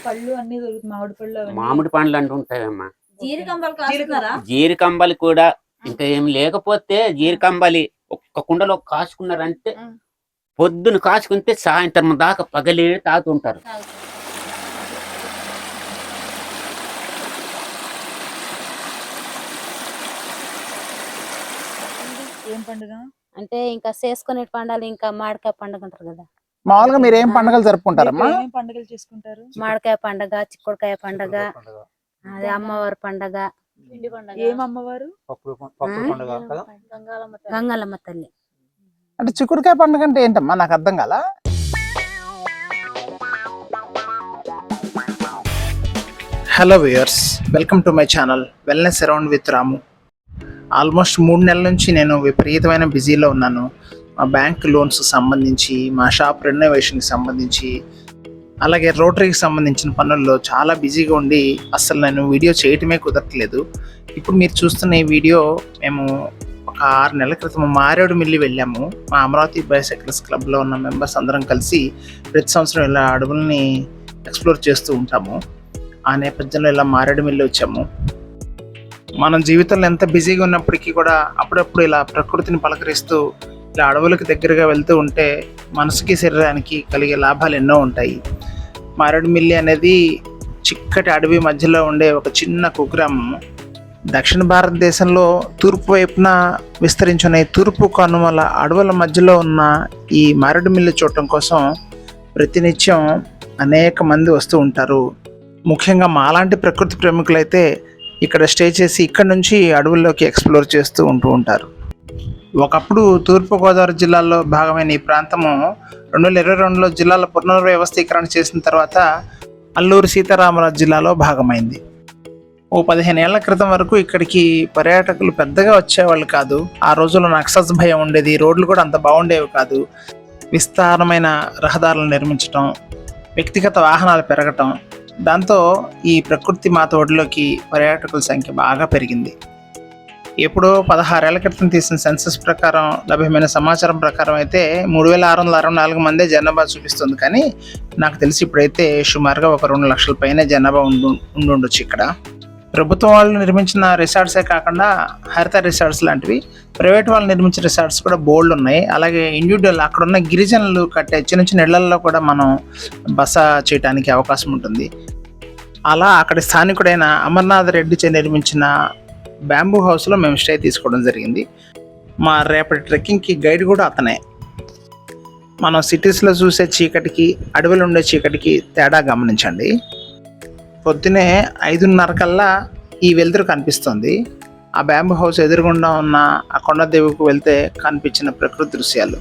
పళ్ళు అన్ని మామిడి పళ్ళు మామిడి పండ్లు అంటూ ఉంటాయమ్మా. జీరికంబలు కూడా ఇంకా ఏం లేకపోతే జీరికంబలి ఒక్క కుండలో కాచుకున్నారంటే పొద్దున కాచుకుంటే సాయంత్రం దాకా పగలే తాగుతుంటారు. ఏం పండుగ అంటే ఇంకా చేసుకునే పండుగలు ఇంకా మామిడికాయ పండుగ అంటారు కదా. మామూలుగా మీరు ఏం పండుగలు జరుపుకుంటారమ్మా? ఏం పండుగలు చేసుకుంటారు? మామిడికాయ పండుగ, చిక్కుడుకాయ పండుగ, అదే అమ్మవారి పండుగ. ఏం అమ్మవారు? గంగాలమ్మ తల్లి. అంటే చిక్కుడుకాయ పండుగ అంటే ఏంటమ్మా, నాకు అర్థం కాల. Hello viewers, welcome to my channel wellness around with Ramu. Almost 3 నెలల నుంచి నేను విపరీతమైన బిజీలో ఉన్నాను. మా బ్యాంక్ లోన్స్ సంబంధించి, మా షాప్ రెనోవేషన్కి సంబంధించి, అలాగే రోటరీకి సంబంధించిన పనుల్లో చాలా బిజీగా ఉండి అసలు నేను వీడియో చేయటమే కుదరట్లేదు. ఇప్పుడు మీరు చూస్తున్న ఈ వీడియో మేము ఒక 6 నెలల క్రితం మారేడుమిల్లి వెళ్ళాము. మా అమరావతి బైసైకిల్స్ క్లబ్లో ఉన్న మెంబర్స్ అందరం కలిసి ప్రతి సంవత్సరం ఇలా అడవుల్ని ఎక్స్ప్లోర్ చేస్తూ ఉంటాము. ఆ నేపథ్యంలో ఇలా మారేడుమిల్లి వచ్చాము. మనం జీవితంలో ఎంత బిజీగా ఉన్నప్పటికీ కూడా అప్పుడప్పుడు ఇలా ప్రకృతిని పలకరిస్తూ ఇలా అడవులకు దగ్గరగా వెళ్తూ ఉంటే మనసుకి శరీరానికి కలిగే లాభాలు ఎన్నో ఉంటాయి. మారేడుమిల్లి అనేది చిక్కటి అడవి మధ్యలో ఉండే ఒక చిన్న కుగ్రామం. దక్షిణ భారతదేశంలో తూర్పు వైపున విస్తరించిన తూర్పు కనుమల అడవుల మధ్యలో ఉన్న ఈ మారేడుమిల్లి చూడటం కోసం ప్రతినిత్యం అనేక మంది వస్తూ ఉంటారు. ముఖ్యంగా మాలాంటి ప్రకృతి ప్రేమికులైతే ఇక్కడ స్టే చేసి ఇక్కడ నుంచి అడవుల్లోకి ఎక్స్ప్లోర్ చేస్తూ ఉంటారు. ఒకప్పుడు తూర్పుగోదావరి జిల్లాలో భాగమైన ఈ ప్రాంతము 2022లో జిల్లాల పునర్వ్యవస్థీకరణ చేసిన తర్వాత అల్లూరి సీతారామరాజు జిల్లాలో భాగమైంది. ఓ 15 ఏళ్ల క్రితం వరకు ఇక్కడికి పర్యాటకులు పెద్దగా వచ్చేవాళ్ళు కాదు. ఆ రోజుల్లో నక్సల్స్ భయం ఉండేది, రోడ్లు కూడా అంత బాగుండేవి కాదు. విస్తారమైన రహదారులను నిర్మించటం, వ్యక్తిగత వాహనాలు పెరగటం, దాంతో ఈ ప్రకృతి మాత ఒడిలోకి పర్యాటకుల సంఖ్య బాగా పెరిగింది. ఎప్పుడో 16 ఏళ్ల క్రితం తీసిన సెన్సస్ ప్రకారం లభ్యమైన సమాచారం ప్రకారం అయితే 3664 మందే జనాభా చూపిస్తుంది. కానీ నాకు తెలిసి ఇప్పుడైతే సుమారుగా ఒక 2 లక్షల పైన జనాభా ఉండుండొచ్చు. ఇక్కడ ప్రభుత్వం వాళ్ళు నిర్మించిన రిసార్ట్సే కాకుండా హరిత రిసార్ట్స్ లాంటివి ప్రైవేట్ వాళ్ళు నిర్మించిన రిసార్ట్స్ కూడా బోల్డ్ ఉన్నాయి. అలాగే ఇండివిజువల్ అక్కడ ఉన్న గిరిజనులు కట్టే చిన్న చిన్న ఇళ్లల్లో కూడా మనం బస చేయడానికి అవకాశం ఉంటుంది. అలా అక్కడి స్థానికుడైన అమర్నాథ్ రెడ్డి చే నిర్మించిన బ్యాంబూ హౌస్లో మేము స్టే తీసుకోవడం జరిగింది. మా రేపటి ట్రెక్కింగ్కి గైడ్ కూడా అతనే. మనం సిటీస్లో చూసే చీకటికి, అడవిలో ఉండే చీకటికి తేడా గమనించండి. పొద్దునే 5:30 కల్లా ఈ వెలుతురు కనిపిస్తుంది. ఆ బ్యాంబూ హౌస్ ఎదురుగుండా ఉన్న ఆ కొండదేవికి వెళ్తే కనిపించిన ప్రకృతి దృశ్యాలు.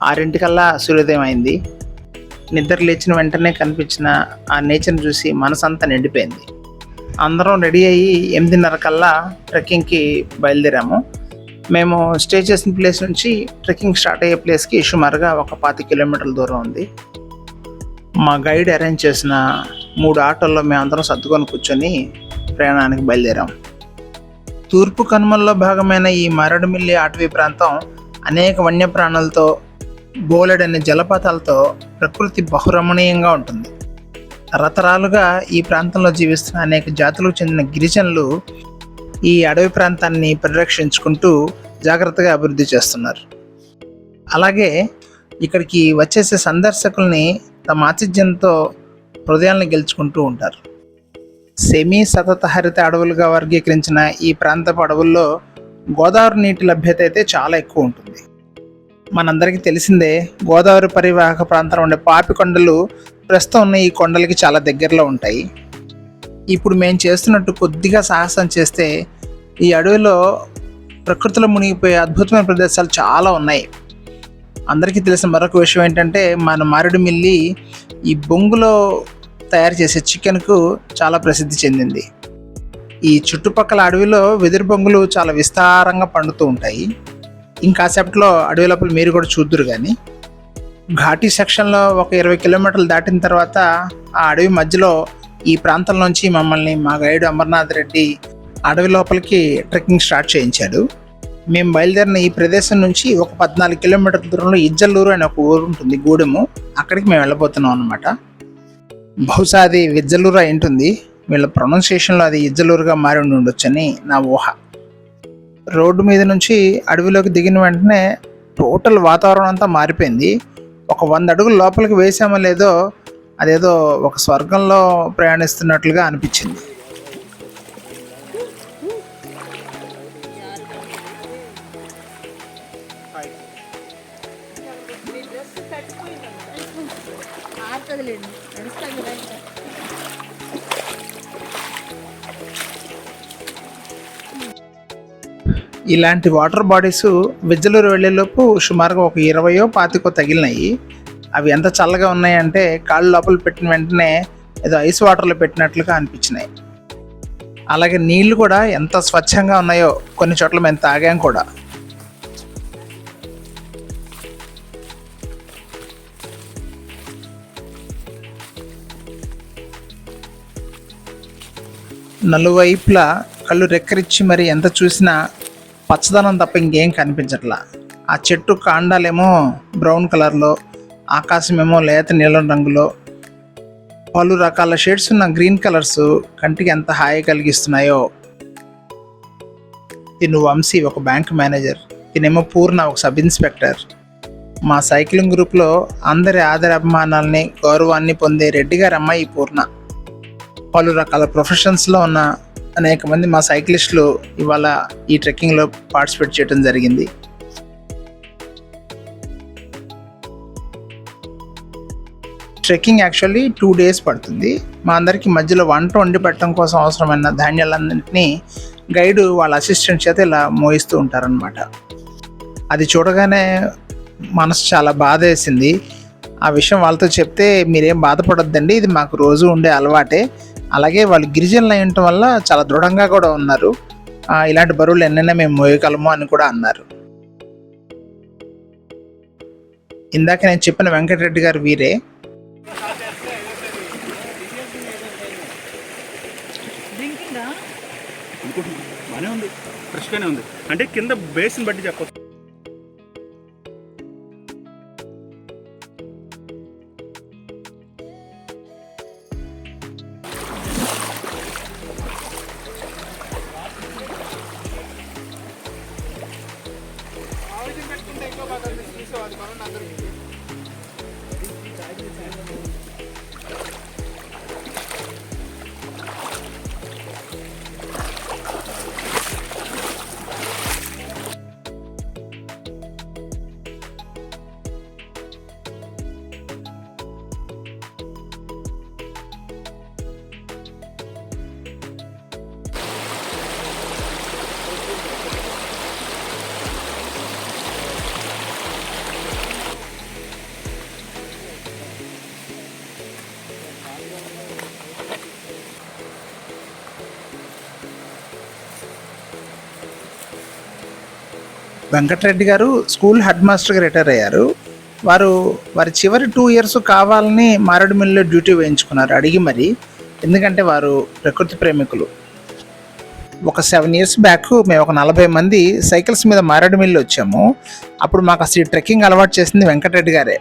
6 కల్లా సూర్యోదయం అయింది. నిద్ర లేచిన వెంటనే కనిపించిన ఆ నేచర్ని చూసి మనసంతా నిండిపోయింది. అందరం రెడీ అయ్యి 8:30 కల్లా ట్రెక్కింగ్కి బయలుదేరాము. మేము స్టే చేసిన ప్లేస్ నుంచి ట్రెక్కింగ్ స్టార్ట్ అయ్యే ప్లేస్కి సుమారుగా ఒక 25 కిలోమీటర్ల దూరం ఉంది. మా గైడ్ అరేంజ్ చేసిన 3 ఆటోల్లో మేమందరం సర్దుకొని కూర్చొని ప్రయాణానికి బయలుదేరాం. తూర్పు కనుమల్లో భాగమైన ఈ మారేడుమిల్లి అటవీ ప్రాంతం అనేక వన్యప్రాణులతో, బోలెడన్ని జలపాతాలతో ప్రకృతి బహురమణీయంగా ఉంటుంది. తరతరాలుగా ఈ ప్రాంతంలో జీవిస్తున్న అనేక జాతులకు చెందిన గిరిజనులు ఈ అడవి ప్రాంతాన్ని పరిరక్షించుకుంటూ జాగ్రత్తగా అభివృద్ధి చేస్తున్నారు. అలాగే ఇక్కడికి వచ్చేసే సందర్శకుల్ని తమ ఆతిథ్యంతో హృదయాలను గెలుచుకుంటూ ఉంటారు. సెమీ సతత హరిత అడవులుగా వర్గీకరించిన ఈ ప్రాంతపు అడవుల్లో గోదావరి నీటి లభ్యత అయితే చాలా ఎక్కువ ఉంటుంది. మనందరికీ తెలిసిందే, గోదావరి పరివాహక ప్రాంతంలో ఉండే పాపికొండలు ప్రస్తుతం ఉన్న ఈ కొండలకి చాలా దగ్గరలో ఉంటాయి. ఇప్పుడు మేము చేస్తున్నట్టు కొద్దిగా సాహసం చేస్తే ఈ అడవిలో ప్రకృతిలో మునిగిపోయే అద్భుతమైన ప్రదేశాలు చాలా ఉన్నాయి. అందరికీ తెలిసిన మరొక విషయం ఏంటంటే, మన మారేడుమిల్లి ఈ బొంగులో తయారు చేసే చికెన్కు చాలా ప్రసిద్ధి చెందింది. ఈ చుట్టుపక్కల అడవిలో వెదురు బొంగులు చాలా విస్తారంగా పండుతూ ఉంటాయి. ఇంకాసేపట్లో అడవి లోపల మీరు కూడా చూద్దురు. కానీ ఘాటీ సెక్షన్లో ఒక 20 కిలోమీటర్లు దాటిన తర్వాత ఆ అడవి మధ్యలో ఈ ప్రాంతం నుంచి మమ్మల్ని మా గైడ్ అమర్నాథ్ రెడ్డి అడవి లోపలికి ట్రెక్కింగ్ స్టార్ట్ చేయించాడు. మేము బయలుదేరిన ఈ ప్రదేశం నుంచి ఒక 14 కిలోమీటర్ల దూరంలో ఇజ్జల్లూరు అనే ఒక ఊరు ఉంటుంది, గూడెము. అక్కడికి మేము వెళ్ళబోతున్నాం అనమాట. బహుశా అది విజ్జలూరు అయి ఉంటుంది. వీళ్ళ ప్రొనౌన్సియేషన్లో అది ఇజ్జలూరుగా మారి ఉండి ఉండొచ్చని నా ఊహ. రోడ్డు మీద నుంచి అడవిలోకి దిగిన వెంటనే టోటల్ వాతావరణం అంతా మారిపోయింది. ఒక 100 అడుగులు లోపలికి వేసామో లేదో అదేదో ఒక స్వర్గంలో ప్రయాణిస్తున్నట్లుగా అనిపించింది. ఇలాంటి వాటర్ బాడీస్ విజ్జలూరు వెళ్ళేలోపు సుమారుగా ఒక 20-25 తగిలినాయి. అవి ఎంత చల్లగా ఉన్నాయంటే కాళ్ళు లోపల పెట్టిన వెంటనే ఏదో ఐస్ వాటర్లో పెట్టినట్లుగా అనిపించినాయి. అలాగే నీళ్లు కూడా ఎంత స్వచ్ఛంగా ఉన్నాయో కొన్ని చోట్ల మేము తాగాం కూడా. నలువైపులా కళ్ళు రెక్కరిచ్చి మరి ఎంత చూసినా పచ్చదనం తప్ప ఇంకేం కనిపించట్లా. ఆ చెట్టు కాండాలేమో బ్రౌన్ కలర్లో, ఆకాశమేమో లేత నీలం రంగులో, పలు రకాల షేడ్స్ ఉన్న గ్రీన్ కలర్స్ కంటికి ఎంత హాయి కలిగిస్తున్నాయో. తిను వంశీ ఒక బ్యాంక్ మేనేజర్, తినేమో పూర్ణ ఒక సబ్ ఇన్స్పెక్టర్. మా సైక్లింగ్ గ్రూప్లో అందరి ఆదరాభిమానాల్ని గౌరవాన్ని పొందే రెడ్డి గారి అమ్మాయి పూర్ణ. పలు రకాల ప్రొఫెషన్స్లో ఉన్న అనేక మంది మా సైక్లిస్టులు ఇవాళ ఈ ట్రెక్కింగ్లో పార్టిసిపేట్ చేయడం జరిగింది. ట్రెక్కింగ్ యాక్చువల్లీ 2 days పడుతుంది. మా అందరికీ మధ్యలో వంట వండి పెట్టడం కోసం అవసరమైన ధాన్యాలన్నింటినీ గైడు వాళ్ళ అసిస్టెంట్ చేత ఇలా మోయిస్తూ ఉంటారనమాట. అది చూడగానే మనసు చాలా బాధ వేసింది. ఆ విషయం వాళ్ళతో చెప్తే మీరేం బాధపడొద్దండి, ఇది మాకు రోజు ఉండే అలవాటే. అలాగే వాళ్ళు గిరిజనులు అయి ఉండటం వల్ల చాలా దృఢంగా కూడా ఉన్నారు, ఇలాంటి బరువులు ఎన్నైనా మేము మోయగలము అని కూడా అన్నారు. ఇందాక నేను చెప్పిన వెంకటరెడ్డి గారు వీరే. అంటే కింద బేస్ని బట్టి చెప్పచ్చు. వెంకటరెడ్డి గారు స్కూల్ హెడ్ మాస్టర్గా రిటైర్ అయ్యారు. వారి చివరి 2 years కావాలని మారేడుమిల్లిలో డ్యూటీ వేయించుకున్నారు అడిగి మరి. ఎందుకంటే వారు ప్రకృతి ప్రేమికులు. ఒక 7 years బ్యాక్ మేము ఒక 40 మంది సైకిల్స్ మీద మారేడుమిల్లి వచ్చాము. అప్పుడు మాకు అసలు ఈ ట్రెక్కింగ్ అలవాటు చేసింది వెంకటరెడ్డి గారే.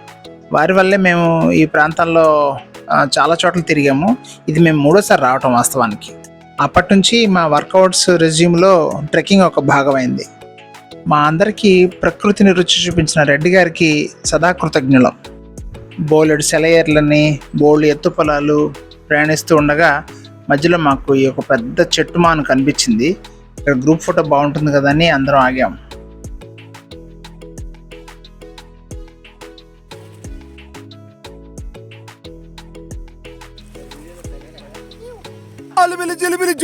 వారి వల్లే మేము ఈ ప్రాంతంలో చాలా చోట్ల తిరిగాము. ఇది మేము 3వసారి రావటం వాస్తవానికి. అప్పటి నుంచి మా వర్కౌట్స్ రెజ్యూమ్లో ట్రెక్కింగ్ ఒక భాగమైంది. మా అందరికీ ప్రకృతిని రుచి చూపించిన రెడ్డి గారికి సదా కృతజ్ఞులం. బోలెడు సెలయేర్లని, బోల్డ్ ఎత్తు పొలాలు ప్రయాణిస్తూ ఉండగా మధ్యలో మాకు ఈ ఒక పెద్ద చెట్టు మాను కనిపించింది. ఇక్కడ గ్రూప్ ఫోటో బాగుంటుంది కదా అని అందరం ఆగాం.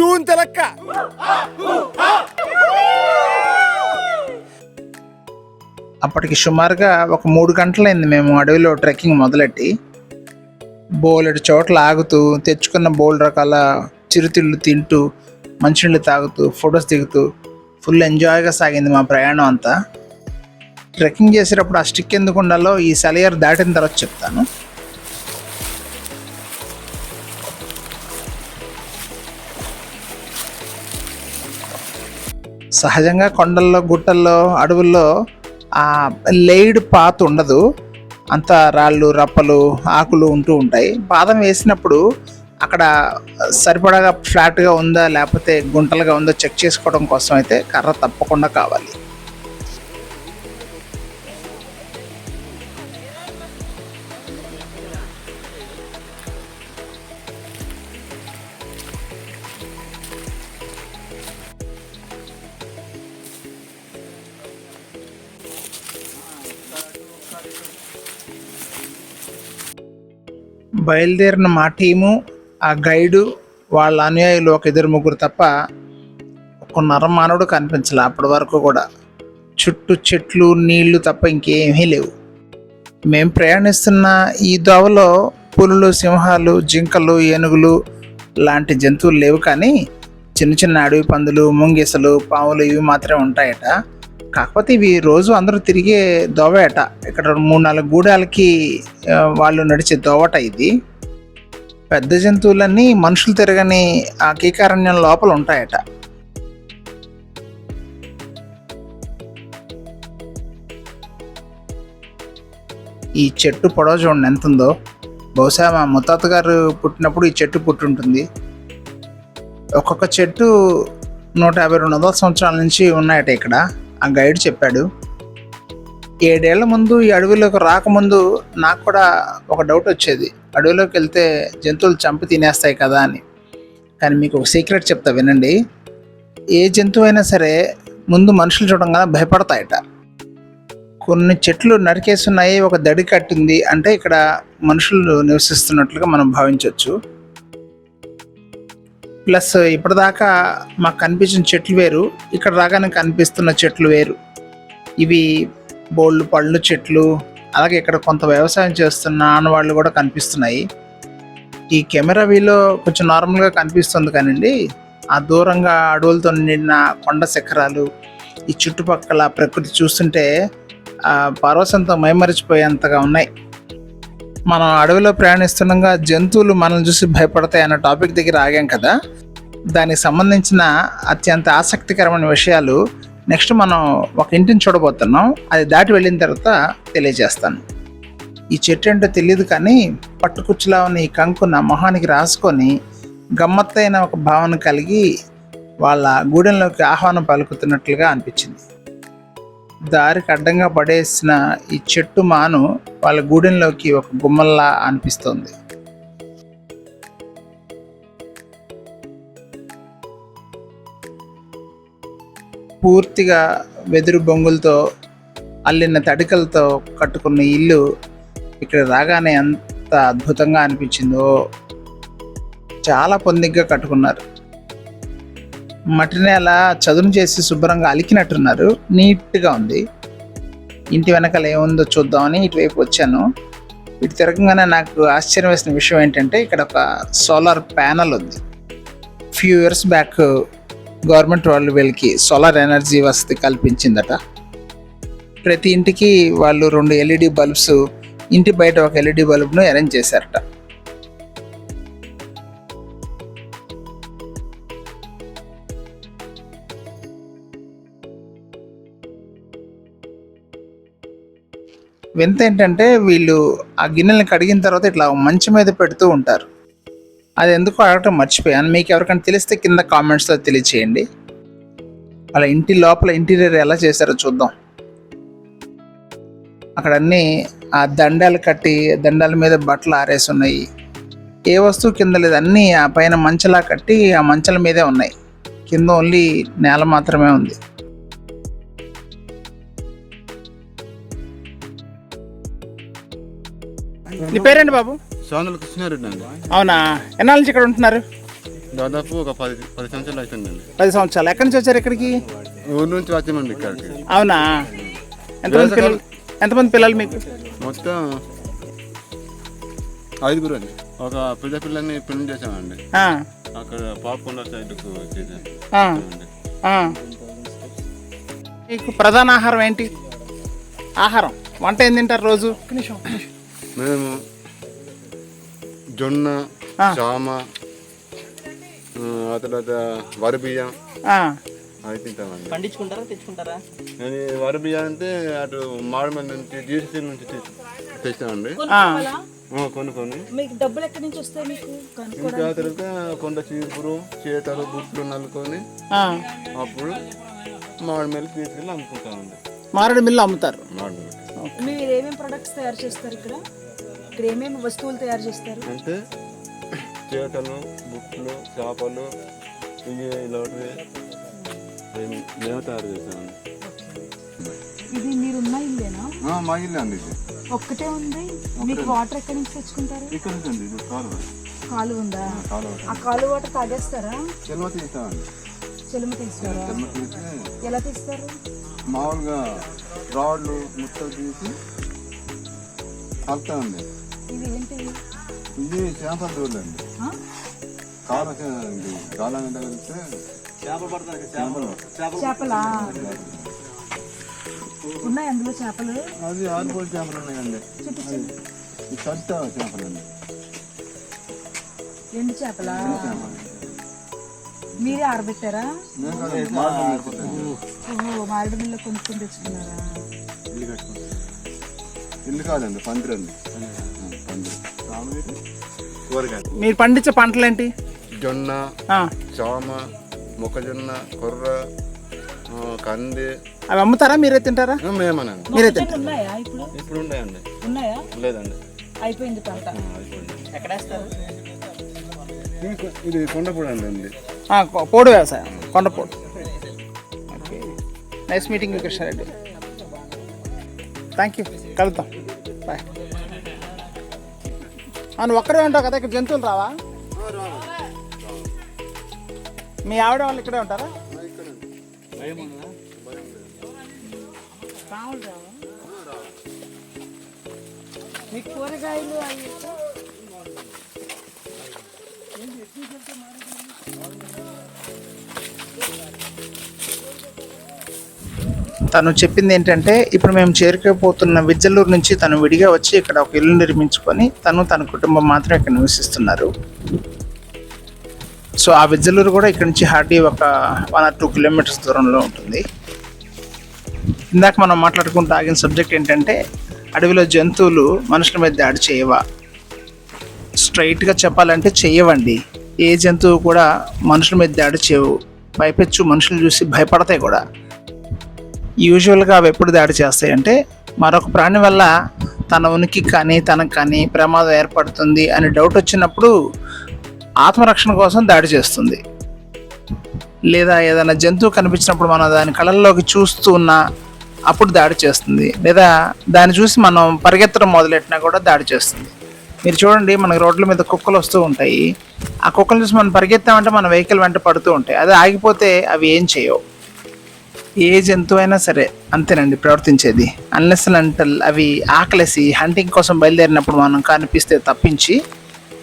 జూన్ తెలక్క అప్పటికి సుమారుగా ఒక 3 గంటలైంది మేము అడవిలో ట్రెక్కింగ్ మొదలెట్టి. బోలెడు చోట్ల ఆగుతూ, తెచ్చుకున్న బోల్డ్ రకాల చిరుతిళ్ళు తింటూ, మంచినీళ్ళు తాగుతూ, ఫొటోస్ దిగుతూ ఫుల్ ఎంజాయ్గా సాగింది మా ప్రయాణం అంతా. ట్రెక్కింగ్ చేసేటప్పుడు ఆ స్టిక్ ఎందుకు ఉండాలో ఈ సెలయర్ దాటిన తర్వాత చెప్తాను. సహజంగా కొండల్లో, గుట్టల్లో, అడవుల్లో ఆ లేయిడ్ పాత్ ఉండదు. అంతా రాళ్ళు, రప్పలు, ఆకులు ఉంటూ ఉంటాయి. పాదం వేసినప్పుడు అక్కడ సరిపడగా ఫ్లాట్గా ఉందా లేకపోతే గుంటలుగా ఉందో చెక్ చేసుకోవడం కోసం అయితే కర్ర తప్పకుండా కావాలి. బయలుదేరిన మా టీము, ఆ గైడు, వాళ్ళ అనుయాయులు ఒక 2-3 తప్ప ఒక నరమానవుడు కనిపించలే అప్పటి వరకు కూడా. చుట్టూ చెట్లు, నీళ్లు తప్ప ఇంకేమీ లేవు. మేము ప్రయాణిస్తున్న ఈ దోవలో పులులు, సింహాలు, జింకలు, ఏనుగులు లాంటి జంతువులు లేవు. కానీ చిన్న చిన్న అడవి పందులు, ముంగిసలు, పాములు ఇవి మాత్రమే ఉంటాయట. కాకపోతే ఇవి రోజు అందరూ తిరిగే దోవేట. ఇక్కడ 3-4 గూడాలకి వాళ్ళు నడిచే దోవట ఇది. పెద్ద జంతువులన్నీ మనుషులు తిరగని ఆ కీకారణ్యం లోపల ఉంటాయట. ఈ చెట్టు పొడవు చూడండి ఎంత ఉందో. బహుశా మా ముత్తాత గారు పుట్టినప్పుడు ఈ చెట్టు పుట్టుంటుంది. ఒక్కొక్క చెట్టు 150-200 సంవత్సరాల నుంచి ఉన్నాయట ఇక్కడ. ఆ గైడ్ చెప్పాడు. 7 ఏళ్ల ముందు ఈ అడవిలోకి రాకముందు నాకు కూడా ఒక డౌట్ వచ్చేది, అడవిలోకి వెళ్తే జంతువులు చంపి తినేస్తాయి కదా అని. కానీ మీకు ఒక సీక్రెట్ చెప్తా వినండి. ఏ జంతువు అయినా సరే ముందు మనుషులు చూడంగానే భయపడతాయట. కొన్ని చెట్లు నరికేస్తున్నాయి, ఒక దడి కట్టింది అంటే ఇక్కడ మనుషులు నివసిస్తున్నట్లుగా మనం భావించవచ్చు. ప్లస్ ఇప్పటిదాకా మాకు కనిపించిన చెట్లు వేరు, ఇక్కడ రాగానే కనిపిస్తున్న చెట్లు వేరు. ఇవి బోళ్ళు పళ్ళు చెట్లు. అలాగే ఇక్కడ కొంత వ్యవసాయం చేస్తున్న ఆనవాళ్ళు కూడా కనిపిస్తున్నాయి. ఈ కెమెరా వీలో కొంచెం నార్మల్గా కనిపిస్తుంది కానివ్వండి, ఆ దూరంగా అడవులతో నిండిన కొండ శిఖరాలు, ఈ చుట్టుపక్కల ప్రకృతి చూస్తుంటే పరవశంతో మైమరిచిపోయేంతగా ఉన్నాయి. మనం అడవిలో ప్రయాణిస్తుండగా జంతువులు మనల్ని చూసి భయపడతాయి అన్న టాపిక్ దగ్గర ఆగాం కదా. దానికి సంబంధించిన అత్యంత ఆసక్తికరమైన విషయాలు నెక్స్ట్ మనం ఒక ఇంటిని చూడబోతున్నాం. అది దాటి వెళ్ళిన తర్వాత తెలియజేస్తాను. ఈ చెట్టు ఏంటో తెలియదు కానీ పట్టుకుచ్చులా ఉన్న ఈ కంకు నా మొహానికి రాసుకొని గమ్మత్తైన ఒక భావన కలిగి వాళ్ళ గూడెంలోకి ఆహ్వానం పలుకుతున్నట్లుగా అనిపించింది. దారికి అడ్డంగా పడేసిన ఈ చెట్టు మాను వాళ్ళ గూడెంలోకి ఒక గుమ్మల్లా అనిపిస్తోంది. పూర్తిగా వెదురు బొంగులతో అల్లిన తడికలతో కట్టుకున్న ఇల్లు ఇక్కడ రాగానే ఎంత అద్భుతంగా అనిపించిందో. చాలా పొందిగ్గా కట్టుకున్నారు. మట్టి నేల చదును చేసి శుభ్రంగా అలికినట్టున్నారు. నీట్గా ఉంది. ఇంటి వెనకాల ఏముందో చూద్దామని ఇటువైపు వచ్చాను. ఇటు తిరగగానే నాకు ఆశ్చర్యం వేసిన విషయం ఏంటంటే ఇక్కడ ఒక సోలార్ ప్యానల్ ఉంది. ఫ్యూ ఇయర్స్ బ్యాక్ గవర్నమెంట్ వాళ్ళు వీళ్ళకి సోలార్ ఎనర్జీ వసతి కల్పించిందట. ప్రతి ఇంటికి వాళ్ళు 2 LED బల్బ్స్, ఇంటి బయట ఒక LED బల్బ్ను అరేంజ్ చేశారట. వింత ఏంటంటే వీళ్ళు ఆ గిన్నెలను కడిగిన తర్వాత ఇట్లా మంచం మీద పెడుతూ ఉంటారు. అది ఎందుకో అడగటం మర్చిపోయాను. మీకు ఎవరికైనా తెలిస్తే కింద కామెంట్స్లో తెలియచేయండి. అలా ఇంటి లోపల ఇంటీరియర్ ఎలా చేశారో చూద్దాం. అక్కడ అన్నీ ఆ దండాలు కట్టి దండాల మీద బట్టలు ఆరేసి ఉన్నాయి. ఏ వస్తువు కింద లేదు, అన్నీ ఆ పైన మంచలా కట్టి ఆ మంచాల మీదే ఉన్నాయి. కింద ఓన్లీ నేల మాత్రమే ఉంది. నీ పేరేంటి బాబు? సోనల్ కృష్ణారెడ్డి అండి. అవునా, ఎన్నాళ్ళ నుంచి ఇక్కడ ఉంటున్నారు? దాదాపు ఒక 10 సంవత్సరాలు అవుతుందండి. 10 సంవత్సరాలు. ఎక్కడి నుంచి వచ్చారు ఇక్కడికి? ఊరు నుంచి వచ్చామండి ఇక్కడికి. అవునా, ఎంతమంది పిల్లలు మీకు? మొత్తం 5 అండి. ఒక పిల్లని పెళ్లి చేసామండి. అక్కడ పాపకొండ సైడ్కు చేసాం. మీకు ప్రధాన ఆహారం ఏంటి? ఆహారం వంట ఏం తింటారు రోజు? మేము జొన్న, చామ, ఆ తర్వాత వరి బియ్యం, అవి తింటామండి. పండించుకుంటారా తెచ్చుకుంటారా? కానీ వరి బియ్యం అంటే అటు మామిడి నుంచి జీడిసి నుంచి తెచ్చామండి. కొన్ని మీకు డబ్బులు ఎక్కడి నుంచి వస్తాయి? మీకు ఇంకా తర్వాత కొండ చీపురు చేతలు గుడ్లు నలుకొని అప్పుడు మామిడి మిల్లు తీసుకెళ్ళి అమ్ముకుంటామండి. మారేడు మిల్లు అమ్ముతారు. మీరు ఏమేమి ప్రొడక్ట్స్ తయారు చేస్తారు ఇక్కడ? ఇక్కడ ఏమేమి వస్తువులు తయారు చేస్తారు? అంటే చేతలు గుడ్లు చేపలు ఇవి ఇలాంటివి మేము తయారు చేస్తామండి. ఇది మీరున్న ఇల్లేనా? మా ఇల్లు అండి ఇది. ఒక్కటే ఉంది. మీకు వాటర్ ఎక్కడి నుంచి తెచ్చుకుంటారు? ఇక్కడ నుంచి అండి. ఇది కాలువ ఉందా? ఆ కాలువ వాటర్ తాగేస్తారా? చెల్వ తీస్తామండి. చెలుమ తీస్తారా? చెల్వ తీసి ఎలా తీస్తారు? మామూలుగా రాడ్లు ముక్కలు తీసి కలుపుతామండి. ఇది ఏంటి? ఇది చేపల దూళ్ళు అండి. కాలం కాలం ఎంత కలిపితే చేపలా ఉన్నాయి అందులో చేపలు? అది ఆరుకోడి చేపలు ఉన్నాయండి. ఈ కట్ట చేపలు అండి. ఎండు చేపలా? మీరే ఆరబెట్టారా? ఓహో, మారేడు మిల్లు కొనుక్కొని తెచ్చుకున్నారా? ఇల్లు కాదండి, పందిరి అండి. మీరు పండించే పంటలు ఏంటి? జొన్న, చామ, మొక్కజొన్న, కొర్ర, కంది. అవి అమ్ముతారా? మీరే తింటారా? మేమనండి. మీరే తింటారా? ఉన్నాయా ఇప్పుడు? ఇప్పుడు ఉన్నాయండి. ఉన్నాయా? లేదండి, అయిపోయింది పంట. ఎక్కడేస్తారు? ఇది కొండపూడి అండి. పోడు వ్యవసాయం, కొండపోడు. Okay, nice meeting you Krishna Reddy. Thank you, కలుద్దాం, బాయ్. నువ్వు ఒక్కడే ఉంటావు కదా, ఇక్కడ జంతువులు రావా? మీ ఆవిడ వాళ్ళు ఇక్కడే ఉంటారా? మీకు కూరగాయలు తను చెప్పింది ఏంటంటే, ఇప్పుడు మేము చేరుకోపోతున్న విజ్జలూరు నుంచి తను విడిగా వచ్చి ఇక్కడ ఒక ఇల్లు నిర్మించుకొని తన కుటుంబం మాత్రం ఇక్కడ నివసిస్తున్నారు. సో ఆ విజ్జలూరు కూడా ఇక్కడ నుంచి హార్డీ ఒక 1 or 2 kilometers దూరంలో ఉంటుంది. ఇందాక మనం మాట్లాడుకుంటూ ఆగిన సబ్జెక్ట్ ఏంటంటే, అడవిలో జంతువులు మనుషుల మీద దాడి చేయవా? స్ట్రైట్గా చెప్పాలంటే చెయ్యవండి. ఏ జంతువు కూడా మనుషుల మీద దాడి చేయవు. పైపెచ్చు మనుషులు చూసి భయపడతాయి కూడా. యూజువల్గా అవి ఎప్పుడు దాడి చేస్తాయి అంటే, మరొక ప్రాణి వల్ల తన ఉనికి కానీ తనకు కానీ ప్రమాదం ఏర్పడుతుంది అని డౌట్ వచ్చినప్పుడు ఆత్మరక్షణ కోసం దాడి చేస్తుంది. లేదా ఏదైనా జంతువు కనిపించినప్పుడు మనం దాని కళ్ళల్లోకి చూస్తూ ఉన్నా అప్పుడు దాడి చేస్తుంది. లేదా దాన్ని చూసి మనం పరిగెత్తడం మొదలెట్టినా కూడా దాడి చేస్తుంది. మీరు చూడండి, మనకి రోడ్ల మీద కుక్కలు వస్తూ ఉంటాయి. ఆ కుక్కలు చూసి మనం పరిగెత్తామంటే మన వెహికల్ వెంట పడుతూ ఉంటాయి. అదే ఆగిపోతే అవి ఏం చేయవు. ఏ జంతువు అయినా సరే అంతేనండి ప్రవర్తించేది. అన్లెస్ అంటల్ అవి ఆకలేసి హంటింగ్ కోసం బయలుదేరినప్పుడు మనం కనిపిస్తే తప్పించి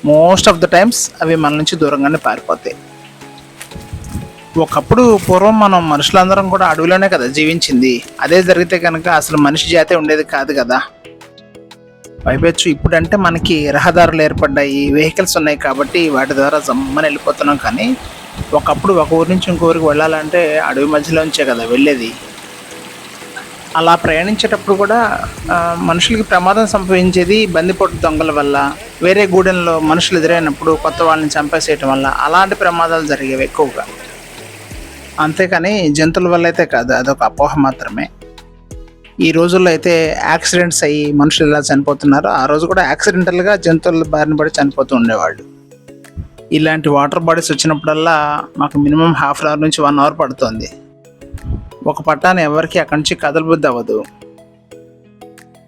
మోస్ట్ ఆఫ్ ద టైమ్స్ అవి మన నుంచి దూరంగానే పారిపోతాయి. ఒకప్పుడు పూర్వం మనం మనుషులందరం కూడా అడవిలోనే కదా జీవించింది. అదే జరిగితే కనుక అసలు మనిషి జాతే ఉండేది కాదు కదా. పైపెచ్చు ఇప్పుడంటే మనకి రహదారులు ఏర్పడ్డాయి, వెహికల్స్ ఉన్నాయి కాబట్టి వాటి ద్వారా జమ్మని వెళ్ళిపోతున్నాం. కానీ ఒకప్పుడు ఒక ఊరి నుంచి ఇంకో ఊరికి వెళ్ళాలంటే అడవి మధ్యలోంచే కదా వెళ్ళేది. అలా ప్రయాణించేటప్పుడు కూడా మనుషులకి ప్రమాదం సంభవించేది బందిపోటు దొంగల వల్ల, వేరే గూడెంలో మనుషులు ఎదురైనప్పుడు కొత్త వాళ్ళని చంపేసేయటం వల్ల అలాంటి ప్రమాదాలు జరిగేవి ఎక్కువగా. అంతేకాని జంతువుల వల్ల అయితే కాదు, అదొక అపోహ మాత్రమే. ఈ రోజుల్లో అయితే యాక్సిడెంట్స్ అయ్యి మనుషులు ఎలా చనిపోతున్నారో ఆ రోజు కూడా యాక్సిడెంటల్గా జంతువుల బారిన పడి చనిపోతూ ఉండేవాళ్ళు. ఇలాంటి వాటర్ బాడీస్ వచ్చినప్పుడల్లా మాకు మినిమం 1/2 hour నుంచి 1 hour పడుతుంది. ఒక పట్టాన్ని ఎవరికి అక్కడి నుంచి కదలబుద్ధి అవ్వదు.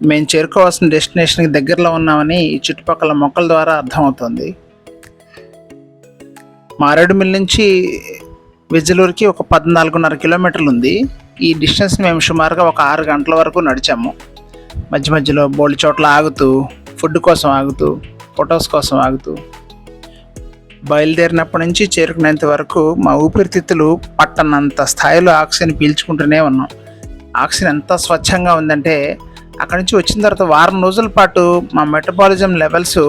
మేము చేరుకోవాల్సిన డెస్టినేషన్కి దగ్గరలో ఉన్నామని ఈ చుట్టుపక్కల మొక్కల ద్వారా అర్థమవుతుంది. మారేడుమిల్లి నుంచి విజ్జలూరుకి ఒక 14.5 kilometers ఉంది. ఈ డిస్టెన్స్ మేము సుమారుగా ఒక 6 గంటల వరకు నడిచాము. మధ్య మధ్యలో బోల్డ్ చోట్ల ఆగుతూ, ఫుడ్ కోసం ఆగుతూ, ఫొటోస్ కోసం ఆగుతూ. బయలుదేరినప్పటి నుంచి చేరుకునేంత వరకు మా ఊపిరితిత్తులు పట్టనంత స్థాయిలో ఆక్సిజన్ పీల్చుకుంటూనే ఉన్నాం. ఆక్సిజన్ ఎంత స్వచ్ఛంగా ఉందంటే అక్కడి నుంచి వచ్చిన తర్వాత 1 వారం రోజుల పాటు మా మెటబాలిజం లెవెల్స్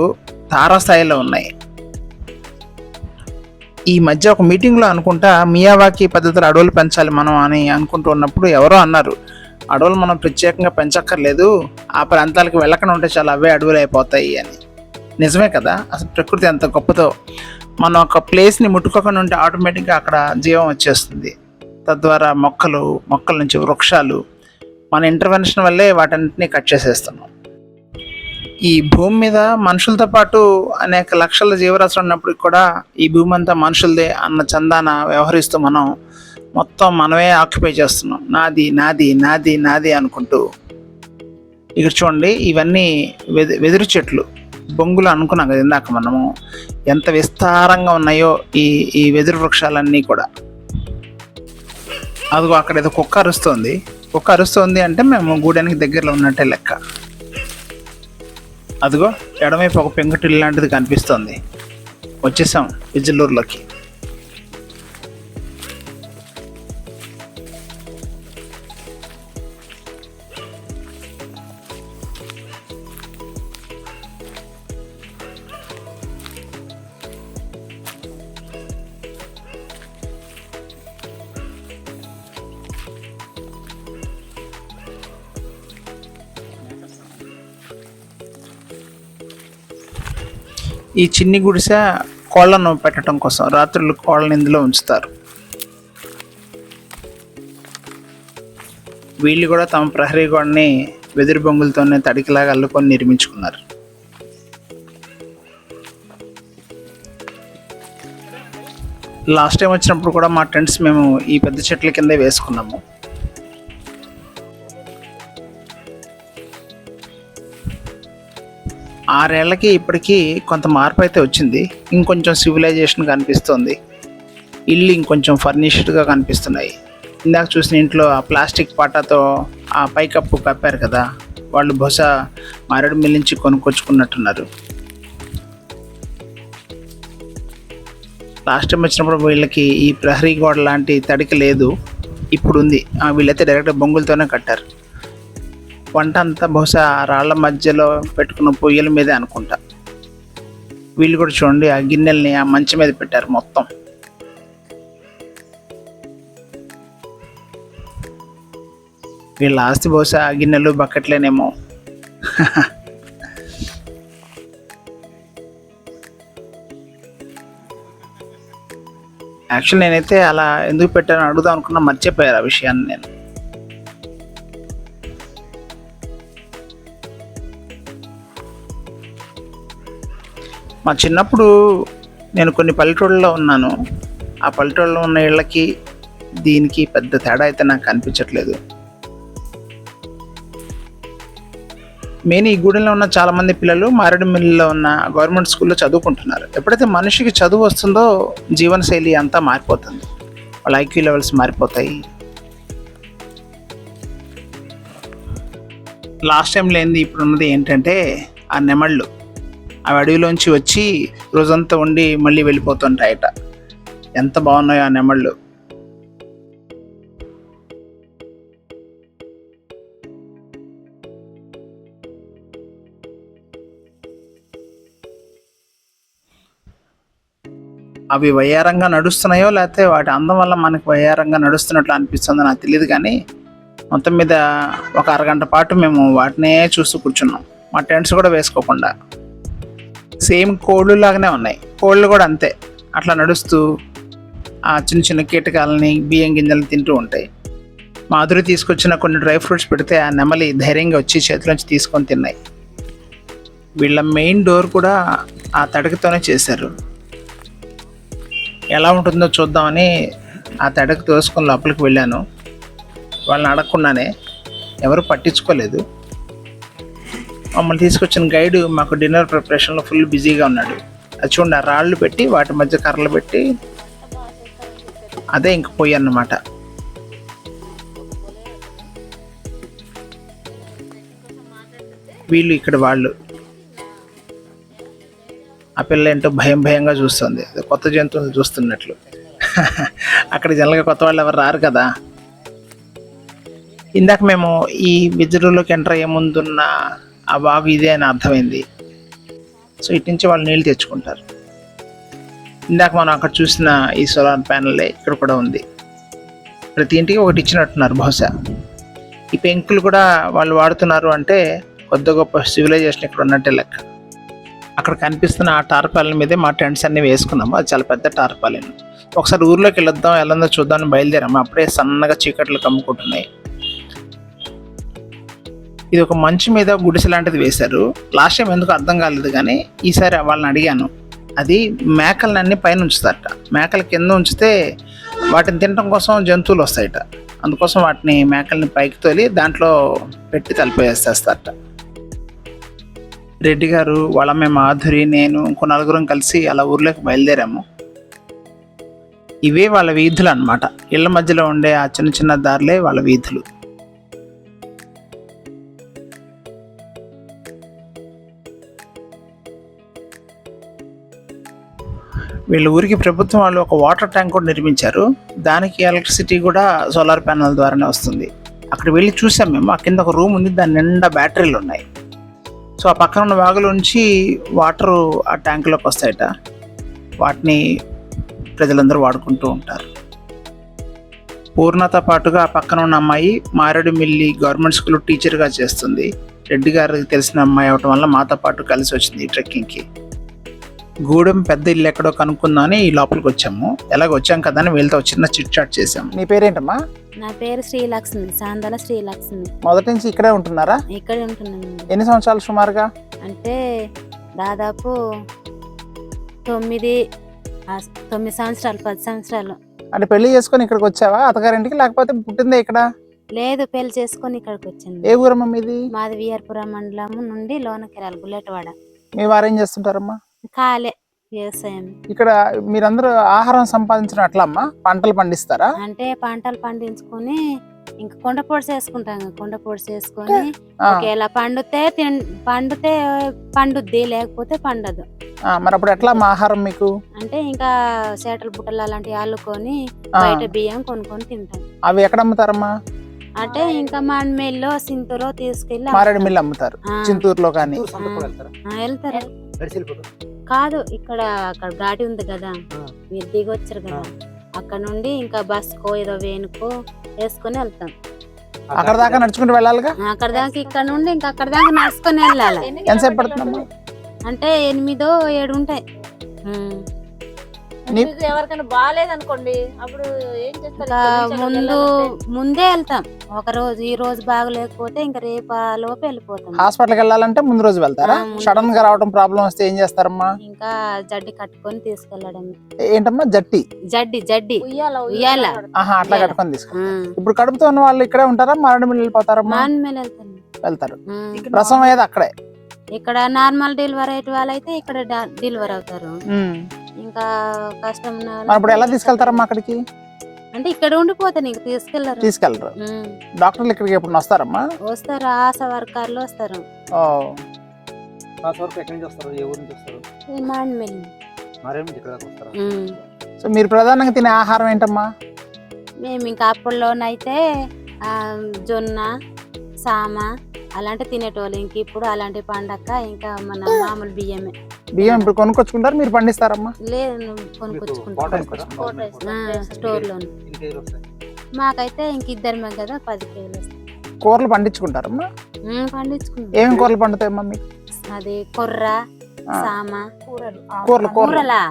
తారాస్థాయిలో ఉన్నాయి. ఈ మధ్య ఒక మీటింగ్లో అనుకుంటా మియావాకి పద్ధతులు అడవులు పెంచాలి మనం అని అనుకుంటూ ఉన్నప్పుడు ఎవరో అన్నారు, అడవులు మనం ప్రత్యేకంగా పెంచక్కర్లేదు, ఆ ప్రాంతాలకు వెళ్ళకుండా ఉంటే చాలా అవే అడవులు అయిపోతాయి అని. నిజమే కదా, అసలు ప్రకృతి ఎంత గొప్పతో. మనం ఒక ప్లేస్ని ముట్టుకోకుండా ఉంటే ఆటోమేటిక్గా అక్కడ జీవం వచ్చేస్తుంది. తద్వారా మొక్కల నుంచి వృక్షాలు మన ఇంటర్వెన్షన్ వల్లే వాటన్నిటిని కట్ చేసేస్తున్నాం. ఈ భూమి మీద మనుషులతో పాటు అనేక లక్షల జీవరాశులు ఉన్నప్పటికి కూడా ఈ భూమి అంతా మనుషులదే అన్న చందాన వ్యవహరిస్తూ మనం మొత్తం మనమే ఆక్యుపై చేస్తున్నాం. నాది నాది నాది నాది అనుకుంటూ. ఇక్కడ చూడండి, ఇవన్నీ వెదురు చెట్లు, బొంగులు అనుకున్నాం కదా ఇందాక మనము, ఎంత విస్తారంగా ఉన్నాయో ఈ వెదురు వృక్షాలన్నీ కూడా. అదిగో అక్కడ ఏదో కుక్క అరుస్తుంది అంటే మేము గూడానికి దగ్గరలో ఉన్నట్టే లెక్క. అదిగో ఎడమైపు ఒక పెంకుటిల్లు లాంటిది కనిపిస్తుంది. వచ్చేసాం విజయలూరులోకి. ఈ చిన్ని గుడిసె కోళ్లను పెట్టడం కోసం రాత్రులు కోళ్ళని ఇందులో ఉంచుతారు. వీళ్ళు కూడా తమ ప్రహరీ గోడని వెదురు బొంగులతోనే తడికిలాగా అల్లుకొని నిర్మించుకున్నారు. లాస్ట్ టైం వచ్చినప్పుడు కూడా మా టెంట్స్ మేము ఈ పెద్ద చెట్ల కిందే వేసుకున్నాము. ఆరేళ్లకి ఇప్పటికీ కొంత మార్పు అయితే వచ్చింది. ఇంకొంచెం సివిలైజేషన్ కనిపిస్తుంది. ఇల్లు ఇంకొంచెం ఫర్నిష్డ్గా కనిపిస్తున్నాయి. ఇందాక చూసిన ఇంట్లో ఆ ప్లాస్టిక్ పాటాతో ఆ పైకప్పు కప్పారు కదా, వాళ్ళు బహుశా మారేడుమిల్లి నుంచి కొనుక్కొచ్చుకున్నట్టున్నారు. లాస్ట్ టైం వచ్చినప్పుడు వీళ్ళకి ఈ ప్రహరీ గోడ లాంటి తడిక లేదు, ఇప్పుడు ఉంది. వీళ్ళైతే డైరెక్ట్గా బొంగులతోనే కట్టారు. వంట అంతా బహుశా రాళ్ల మధ్యలో పెట్టుకున్న పొయ్యిల మీదే అనుకుంటా. వీళ్ళు కూడా చూడండి, ఆ గిన్నెల్ని ఆ మంచం మీద పెట్టారు మొత్తం. వీళ్ళ ఆస్తి బహుశా ఆ గిన్నెలు బకెట్లేనేమో. యాక్చువల్ నేనైతే అలా ఎందుకు పెట్టానని అడుగుదాం అనుకున్నా, మర్చిపోయారు ఆ విషయాన్ని నేను. మా చిన్నప్పుడు నేను కొన్ని పల్లెటూళ్ళలో ఉన్నాను. ఆ పల్లెటూళ్ళలో ఉన్న ఇళ్ళకి దీనికి పెద్ద తేడా అయితే నాకు కనిపించట్లేదు. మెయిన్ ఈ గూడెంలో ఉన్న చాలామంది పిల్లలు మారేడుమిల్లిలో ఉన్న గవర్నమెంట్ స్కూల్లో చదువుకుంటున్నారు. ఎప్పుడైతే మనిషికి చదువు వస్తుందో జీవనశైలి అంతా మారిపోతుంది, వాళ్ళ ఐక్యూ లెవెల్స్ మారిపోతాయి. లాస్ట్ టైం లేనిది ఇప్పుడు ఉన్నది ఏంటంటే ఆ నెమళ్ళు. అవి అడవిలోంచి వచ్చి రోజంతా ఉండి మళ్ళీ వెళ్ళిపోతుంటాయట. ఎంత బాగున్నాయో ఆ నెమళ్ళు. అవి వయ్యారంగా నడుస్తున్నాయో లేకపోతే వాటి అందం వల్ల మనకు వయ్యారంగా నడుస్తున్నట్లు అనిపిస్తుందో నాకు తెలియదు, కానీ మొత్తం మీద ఒక అరగంట పాటు మేము వాటినే చూస్తూ కూర్చున్నాం, మా టెంట్స్ కూడా వేసుకోకుండా. సేమ్ కోళ్ళు లాగానే ఉన్నాయి. కోళ్ళు కూడా అంతే, అట్లా నడుస్తూ ఆ చిన్న చిన్న కీటకాలని బియ్యం గింజలు తింటూ ఉంటాయి. మాధురి తీసుకొచ్చిన కొన్ని డ్రై ఫ్రూట్స్ పెడితే ఆ నెమలి ధైర్యంగా వచ్చి చేతిలోంచి తీసుకొని తిన్నాయి. వీళ్ళ మెయిన్ డోర్ కూడా ఆ తడికతోనే చేశారు. ఎలా ఉంటుందో చూద్దామని ఆ తడకు తోసుకొని లోపలికి వెళ్ళాను. వాళ్ళని అడగకుండానే, ఎవరు పట్టించుకోలేదు. మమ్మల్ని తీసుకొచ్చిన గైడ్ మాకు డిన్నర్ ప్రిపరేషన్లో ఫుల్ బిజీగా ఉన్నాడు. అది చూడండి, ఆ రాళ్ళు పెట్టి వాటి మధ్య కర్రలు పెట్టి అదే ఇంక పొయ్యి అన్నమాట. వీళ్ళు ఇక్కడ వాళ్ళు. ఆ పిల్ల ఏంటో భయంగా చూస్తుంది, కొత్త జంతువులు చూస్తున్నట్లు. అక్కడ జనరల్గా కొత్త వాళ్ళు ఎవరు రారు కదా. ఇందాక మేము ఈ విజరులోకి ఎంటర్ అయ్యే ముందున్న ఆ వాగు ఇదే అని అర్థమైంది. సో ఇటు నుంచి వాళ్ళు నీళ్ళు తెచ్చుకుంటారు. ఇందాక మనం అక్కడ చూసిన ఈ సోలార్ ప్యానెల్ ఇక్కడ కూడా ఉంది. ప్రతి ఇంటికి ఒకటి ఇచ్చినట్టున్నారు బహుశా. ఈ పెంకులు కూడా వాళ్ళు వాడుతున్నారు అంటే కొద్ది గొప్ప సివిలైజేషన్ ఇక్కడ ఉన్నట్టే లెక్క. అక్కడ కనిపిస్తున్న ఆ టార్పాలిన్ మీదే మా టెంట్స్ అన్ని వేసుకున్నాము. అది చాలా పెద్ద టార్పాలిన్. ఒకసారి ఊర్లోకి వెళ్ళొద్దాం, ఎలాందో చూద్దామని బయలుదేరాము. అప్పుడే సన్నగా చీకట్లు కమ్ముకుంటున్నాయి. ఇది ఒక మంచు మీద గుడిసె లాంటిది వేశారు. లాస్ట్ టైం ఎందుకు అర్థం కాలేదు, కానీ ఈసారి వాళ్ళని అడిగాను. అది మేకలన్నీ పైన ఉంచుతారట. మేకల కింద ఉంచితే వాటిని తినడం కోసం జంతువులు వస్తాయట. అందుకోసం వాటిని మేకల్ని పైకి తోలి దాంట్లో పెట్టి తలిపేసేస్తారట. రెడ్డి గారు, వాళ్ళ అమ్మాయి మాధురి, నేను ఇంకో నలుగురం కలిసి అలా ఊర్లోకి బయలుదేరాము. ఇవే వాళ్ళ వీధులు అన్నమాట. ఇళ్ళ మధ్యలో ఉండే ఆ చిన్న చిన్న దారులే వాళ్ళ వీధులు. వీళ్ళ ఊరికి ప్రభుత్వం వాళ్ళు ఒక వాటర్ ట్యాంక్ కూడా నిర్మించారు. దానికి ఎలక్ట్రిసిటీ కూడా సోలార్ ప్యానెల్ ద్వారానే వస్తుంది. అక్కడ వెళ్ళి చూసాం మేము. ఆ కింద ఒక రూమ్ ఉంది, దాని నిండా బ్యాటరీలు ఉన్నాయి. సో ఆ పక్కన ఉన్న వాగులోంచి వాటరు ఆ ట్యాంకులోకి వస్తాయట. వాటిని ప్రజలందరూ వాడుకుంటూ ఉంటారు. పూర్ణతో పాటుగా ఆ పక్కన ఉన్న అమ్మాయి మారేడుమిల్లి గవర్నమెంట్ స్కూల్ టీచర్గా చేస్తుంది. రెడ్డి గారికి తెలిసిన అమ్మాయి అవటం వల్ల మాతో పాటు కలిసి వచ్చింది ఈ ట్రెక్కింగ్కి. గూడెం పెద్ద ఇల్లు ఎక్కడో కనుక్కుందామని ఈ లోపలికి వచ్చాము. ఎలాగ వచ్చాం కదా అని వీళ్ళతో చిన్న చిట్ చాట్ చేసాం. నీ పేరేంటమ్మా? నా పేరు శ్రీలక్ష్మి, సాందల శ్రీలక్ష్మి. మొదటి నుంచి ఇక్కడే ఉంటున్నారా? ఇక్కడే ఉంటున్నాను. ఎన్ని సంవత్సరాలు సుమారుగా? అంటే దాదాపు 9 సంవత్సరాలు, 10 సంవత్సరాలు. అంటే పెళ్లి చేసుకొని ఇక్కడికి వచ్చావా అత్తగారింటికి, లేకపోతే పుట్టిందే ఇక్కడ? లేదు, పెళ్లి చేసుకొని ఇక్కడికి వచ్చింది. ఏ ఊరమ్మా మీది? మాది విఆర్పురం మండలం నుండి లోనకెరాలు, గుల్లెటవాడ. మీ వారు ఏం చేస్తుంటారమ్మా? కాలే వ్యవసాయం. ఇక్కడ మీరందరూ ఆహారం సంపాదించడం ఎట్లా అమ్మా? పంటలు పండిస్తారా? అంటే పంటలు పండించుకొని ఇంకా కొండ పొడిసి వేసుకుంటాం. కొండ పొడిసి వేసుకొని ఒకవేళ పండితే పండుద్ది, లేకపోతే పండదు. మరి అప్పుడు ఎట్లా మా ఆహారం మీకు? అంటే ఇంకా చేటల బుట్టలు అలాంటివి అల్లుకొని బయట బియ్యం కొనుక్కొని తింటాం. అవి ఎక్కడ అమ్ముతారమ్మా? అంటే ఇంకా మాన్మేల్లో సింతూరులో తీసుకెళ్ళి మారేడు మిల్లు అమ్ముతారు. చింతూరులో కానీ వెళ్తారు. కాదు, ఇక్కడ ఘాటి ఉంది కదా, మీరు దిగి వచ్చారు కదా, అక్కడ నుండి ఇంకా బస్కో ఏదో వేనుకో వేసుకొని వెళ్తాం. అక్కడ దాకా నడుచుకుంటూ వెళ్ళాలిగా? అక్కడ దాకా, ఇక్కడ నుండి ఇంకా అక్కడ దాకా నడుచుకొని వెళ్ళాలి. ఎంతసేపు పడుతుందమ్మా? అంటే 8 7 ఉంటాయి. ఎవరికైనా బాగాలేదనుకోండి, అప్పుడు ఏం చేస్తారు? ముందే వెళ్తాం. ఒక రోజు, ఈ రోజు బాగలేకపోతే ఇంకా రేపు లోపు వెళ్ళిపోతాం. హాస్పిటల్కి వెళ్ళాలంటే ముందు రోజు వెళ్తారా? సడన్ గా రావడం ప్రాబ్లం వస్తే ఏం చేస్తారమ్మా? ఇంకా జడ్డి కట్టుకొని తీసుకెళ్ళడం. ఏంటమ్మా జట్టి? జడ్డి ఉయ్యాల. అట్లా కట్టుకొని తీసుకెళ్తారు. ఇప్పుడు కడుపుతో ఉన్న వాళ్ళు ఇక్కడే ఉంటారా, మారేడుమిల్లి వెళ్ళిపోతారమ్మా? మారేడుమిల్లి వెళ్తారు. ప్రసవం అయ్యేది అక్కడే. ఇక్కడ నార్మల్ డెలివరీ అయ్యే వాళ్ళైతే ఇక్కడ డెలివరీ అవుతారు. ఇంకా కష్టం ఇప్పుడు ఎలా తీసుకెళ్తారమ్మా అక్కడికి? అంటే ఇక్కడ ఉండిపోతే నీకు తీసుకెళ్లరు. డాక్టర్లు ఇక్కడికి ఎప్పుడు వస్తారమ్మా? వస్తారు, ఆశా వర్కర్లు వస్తారు. సో మీరు ప్రధానంగా తినే ఆహారం ఏంటమ్మా? మేము ఇంకా అప్పుల్లోనైతే జొన్న, సామ అలాంటి తినేటోళ్ళు. ఇంక ఇప్పుడు అలాంటి పండక్క ఇంకా మన మామూలు బియ్యమే. బియ్యం ఇప్పుడు కొనుక్కొచ్చుకుంటారు, మీరు పండిస్తారమ్మా? లేదు, కొనుక్కొచ్చుకుంటాం స్టోర్లో. మాకైతే ఇంక ఇద్దరమే కదా, 10 కేజీలు. కూరలు పండించుకుంటారమ్మా? పండించుకుంటాం. ఏమేమి కూరలు పండుతాయమ్మా మీకు? అది కొర్ర, సామ, కూరలా.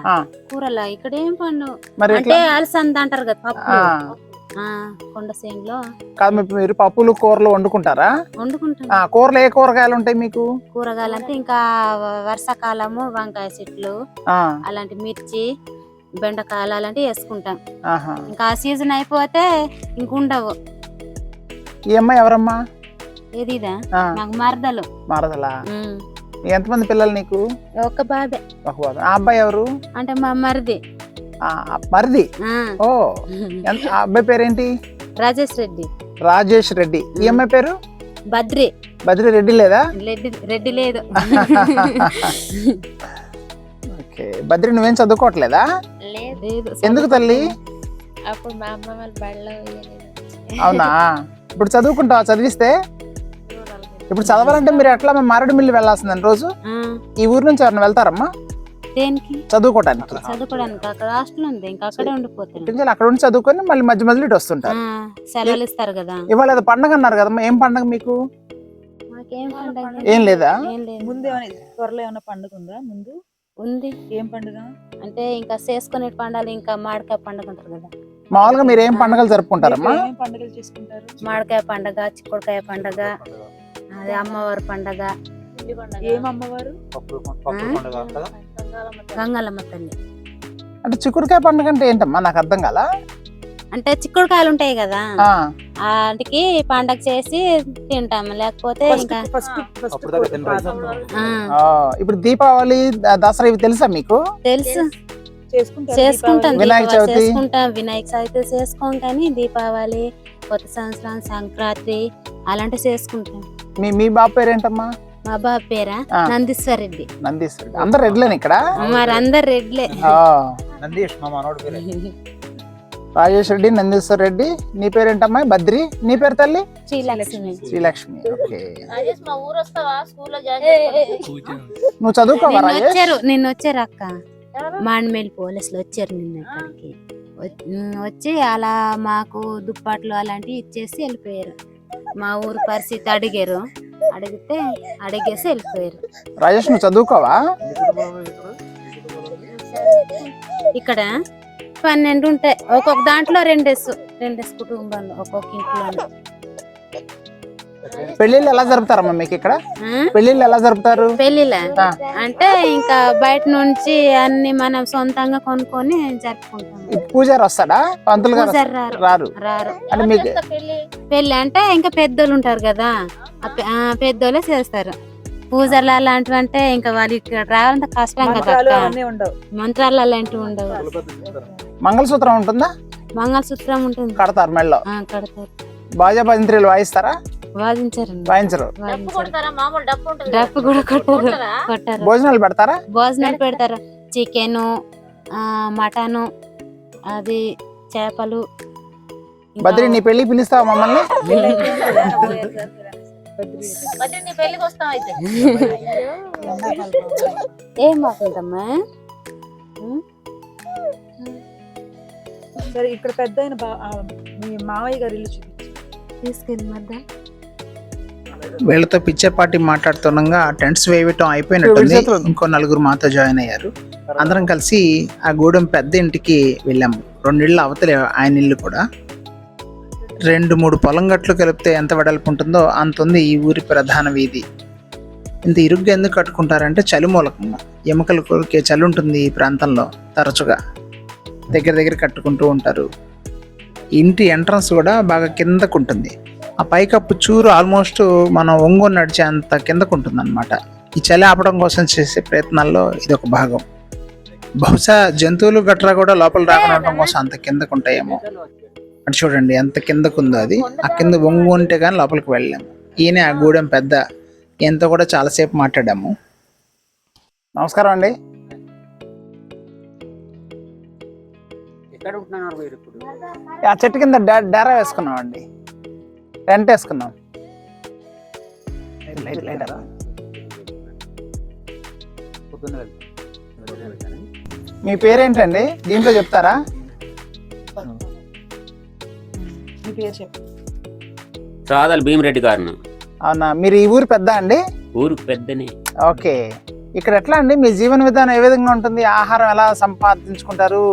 ఇక్కడ ఏం పండు అంటే అలసంద అంటారు కదా, పప్పు. కొండ సేనులో కాదు, మీరు పప్పులు కూరలు వండుకుంటారా? వండుకుంటాం. కూరలు ఏ కూరగాయలు ఉంటాయి మీకు? కూరగాయలు అంటే ఇంకా వర్షాకాలము వంకాయ చెట్లు, అలాంటి మిర్చి, బెండకాయలు అలాంటివి వేసుకుంటాం. ఇంకా సీజన్ అయిపోతే ఇంక ఉండవు. ఈ అమ్మాయి ఎవరమ్మా? ఏది మాకు మరదలు. మరదలా? ఎంతమంది పిల్లలు నీకు? ఒక బాబే. ఒక బాబే. ఆ అబ్బాయి ఎవరు? అంటే మా మరిది. మరిది? ఓ, అబ్బాయి పేరేంటి? రాజేష్ రెడ్డి. రాజేష్ రెడ్డి. ఈ అమ్మాయి పేరు? బద్రి. బద్రి రెడ్డి లేదా? రెడ్డి లేదు. ఓకే. బద్రి నువ్వేం చదువుకోవట్లేదా? లేదు. ఎందుకు తల్లి? అప్పుడు మా అమ్మ వాళ్ళ బడిలో. అవునా? ఇప్పుడు చదువుకుంటావా? చదివిస్తే ఇప్పుడు చదవాలంటే మీరు ఎట్లా మారేడుమిల్లి వెళ్ళాల్సిందని రోజు? ఈ ఊరు నుంచి ఎవరైనా వెళ్తారమ్మా? దేనికి చదువుకోవడానికి? చదువుకోవడానికి అక్కడ హాస్టల్ ఉంది, ఇంకా అక్కడే ఉండిపోతాను. ఇటు నుంచి అక్కడ ఉండి చదువుకొని మళ్ళీ మధ్య మధ్యలో ఇటు వస్తుంటారు. సెలవులు ఇస్తారు కదా. ఇవాళ ఏదో పండగ అన్నారు కదమ్మా, ఏం పండగ మీకు? మాకేం పండగ ఏం లేదా? ఏం లేదు. ముందు ఏమైనా త్వరలో ఏమైనా పండుగ ఉందా? ముందు ఉంది. ఏం పండుగ? అంటే ఇంకా చేసుకునే పండుగలు, ఇంకా మామిడికాయ పండుగ ఉంటారు కదా. మామూలుగా మీరు ఏం పండుగలు జరుపుకుంటారమ్మా? ఏం పండుగలు చేసుకుంటారు? మామిడికాయ పండుగ, చిక్కుడుకాయ పండుగ, అది అమ్మవారి పండుగ. ఏం అమ్మవారు? గంగాలమ్మ తల్లి. అంటే చిక్కుడుకాయ పండుగ అంటే ఏంటమ్మా, నాకు అర్థం కాల. అంటే చిక్కుడుకాయలు ఉంటాయి కదా, వాటికి పండగ చేసి తింటాము. లేకపోతే ఇంకా ఇప్పుడు దీపావళి, దసరా ఇవి తెలుసా మీకు? తెలుసు, చేసుకుంటాం. వినాయక చవితి చేసుకోం, కానీ దీపావళి, కొత్త సంవత్సరం, సంక్రాంతి అలాంటివి చేసుకుంటాం. మీ బాబు పేరు ఏంటమ్మా? మా బాబు పేరా నందీశ్వర్ రెడ్డి. నందీశ్వర్ రెడ్డి. అందరు రెడ్లేని ఇక్కడ? మరి అందరు రెడ్లే. రాజేష్ రెడ్డి, నందీశ్వర్ రెడ్డి. నీ పేరేంటమ్మా? బద్రి. నీ పేరు తల్లి? శ్రీలక్ష్మి. శ్రీలక్ష్మి. ఓకే. నువ్వు చదువుకోవా రాజేష్? నిన్న వచ్చారు అక్క, మాండమేలి పోలీసులు వచ్చారు నిన్న ఇక్కడికి. వచ్చి అలా మాకు దుప్పట్లు అలాంటివి ఇచ్చేసి వెళ్ళిపోయారు. మా ఊరు పరిస్థితి అడిగారు, అడిగేసి వెళ్ళిపోయారు. రాజేష్ నువ్వు చదువుకోవా? ఇక్కడ 12 ఉంటాయి, ఒక్కొక్క దాంట్లో రెండేసు కుటుంబాలు ఒక్కొక్క ఇంట్లో. పెళ్లిళ్ళు ఎలా జరుపుతారమ్మా మీకు ఇక్కడ? పెళ్లిళ్ళు ఎలా జరుపుతారు? పెళ్లిళ్ళ అంటే ఇంకా బయట నుంచి అన్ని మనం సొంతంగా కొనుక్కొని జరుపుకుంటాం. పూజారి వస్తాడా? పంతులు గారు రారు? అంటే మీకు పెళ్లి అంటే ఇంకా పెద్దోళ్ళు ఉంటారు కదా, పెద్దోళ్ళే చేస్తారు. పూజలు అలాంటివి అంటే ఇంకా వాళ్ళు ఇక్కడ రావాలంటే కష్టం కదా. మంత్రాలు అలాంటివి ఉండవు. మంగళసూత్రం ఉంటుందా? మంగళసూత్రం ఉంటుంది, కడతారు మెళ్ళలో. కడతారు. బాజా భజంత్రీలు వాయిస్తారా? వాయించరు. డప్పు కూడా కొట్టారు. భోజనాలు పెడతారా? భోజనాలు పెడతారు. చికెన్, మటన్, అది చేపలు. బద్రి నీ పెళ్లి పిలుస్తావా మమ్మల్ని? ఏం బాగుందమ్మా. సరే, ఇక్కడ పెద్ద మీ మావయ్య గారి ఇల్లు చూపించు. తీసుకెళ్ళి మధ్య వీళ్ళతో పిచ్చేపాటి మాట్లాడుతుండగా టెంట్స్ వేయటం అయిపోయినట్టుంది. ఇంకో నలుగురు మాతో జాయిన్ అయ్యారు. అందరం కలిసి ఆ గూడెం పెద్ద ఇంటికి వెళ్ళాము. 2 ఇళ్ళు అవతలే ఆయన ఇల్లు కూడా. 2-3 పొలం గట్లు కలిపితే ఎంత వెడల్పు ఉంటుందో అంత ఉంది ఈ ఊరి ప్రధాన వీధి. ఇంత ఇరుగ్గా ఎందుకు కట్టుకుంటారంటే చలి మూలకంగా. ఎముకలు కొరికే చలి ఉంటుంది ఈ ప్రాంతంలో తరచుగా. దగ్గర కట్టుకుంటూ ఉంటారు. ఇంటి ఎంట్రన్స్ కూడా బాగా కిందకు ఉంటుంది. ఆ పైకప్పు చూరు ఆల్మోస్ట్ మనం ఒంగోలు నడిచే అంత కిందకు ఉంటుంది అనమాట. ఈ చలి ఆపడం కోసం చేసే ప్రయత్నాల్లో ఇది ఒక భాగం. బహుశా జంతువులు గట్రా కూడా లోపల రాకుండా కోసం అంత కిందకు ఉంటాయేమో. అంటే చూడండి ఎంత కిందకుందో అది. ఆ కింద ఒంగు ఉంటే కానీ లోపలికి వెళ్ళాము. ఈయన ఆ గూడెం పెద్ద. ఈయనతో కూడా చాలాసేపు మాట్లాడాము. నమస్కారం అండి. ఆ చెట్టు కింద డేరా వేసుకున్నాం అండి. టెంట్ వేసుకున్నాం. మీ పేరేంటండి? దీంట్లో చెప్తారా? మీ పేరు చెప్పు. సాదల్ భీమరెడ్డి గారు. అవునా, మీరు ఈ ఊరు పెద్ద అండి? ఊరు పెద్దనే. ఓకే. ఇక్కడ ఎట్లా అండి మీ జీవన విధానం ఏ విధంగా ఉంటుంది? ఆహారం ఎలా సంపాదించుకుంటారు?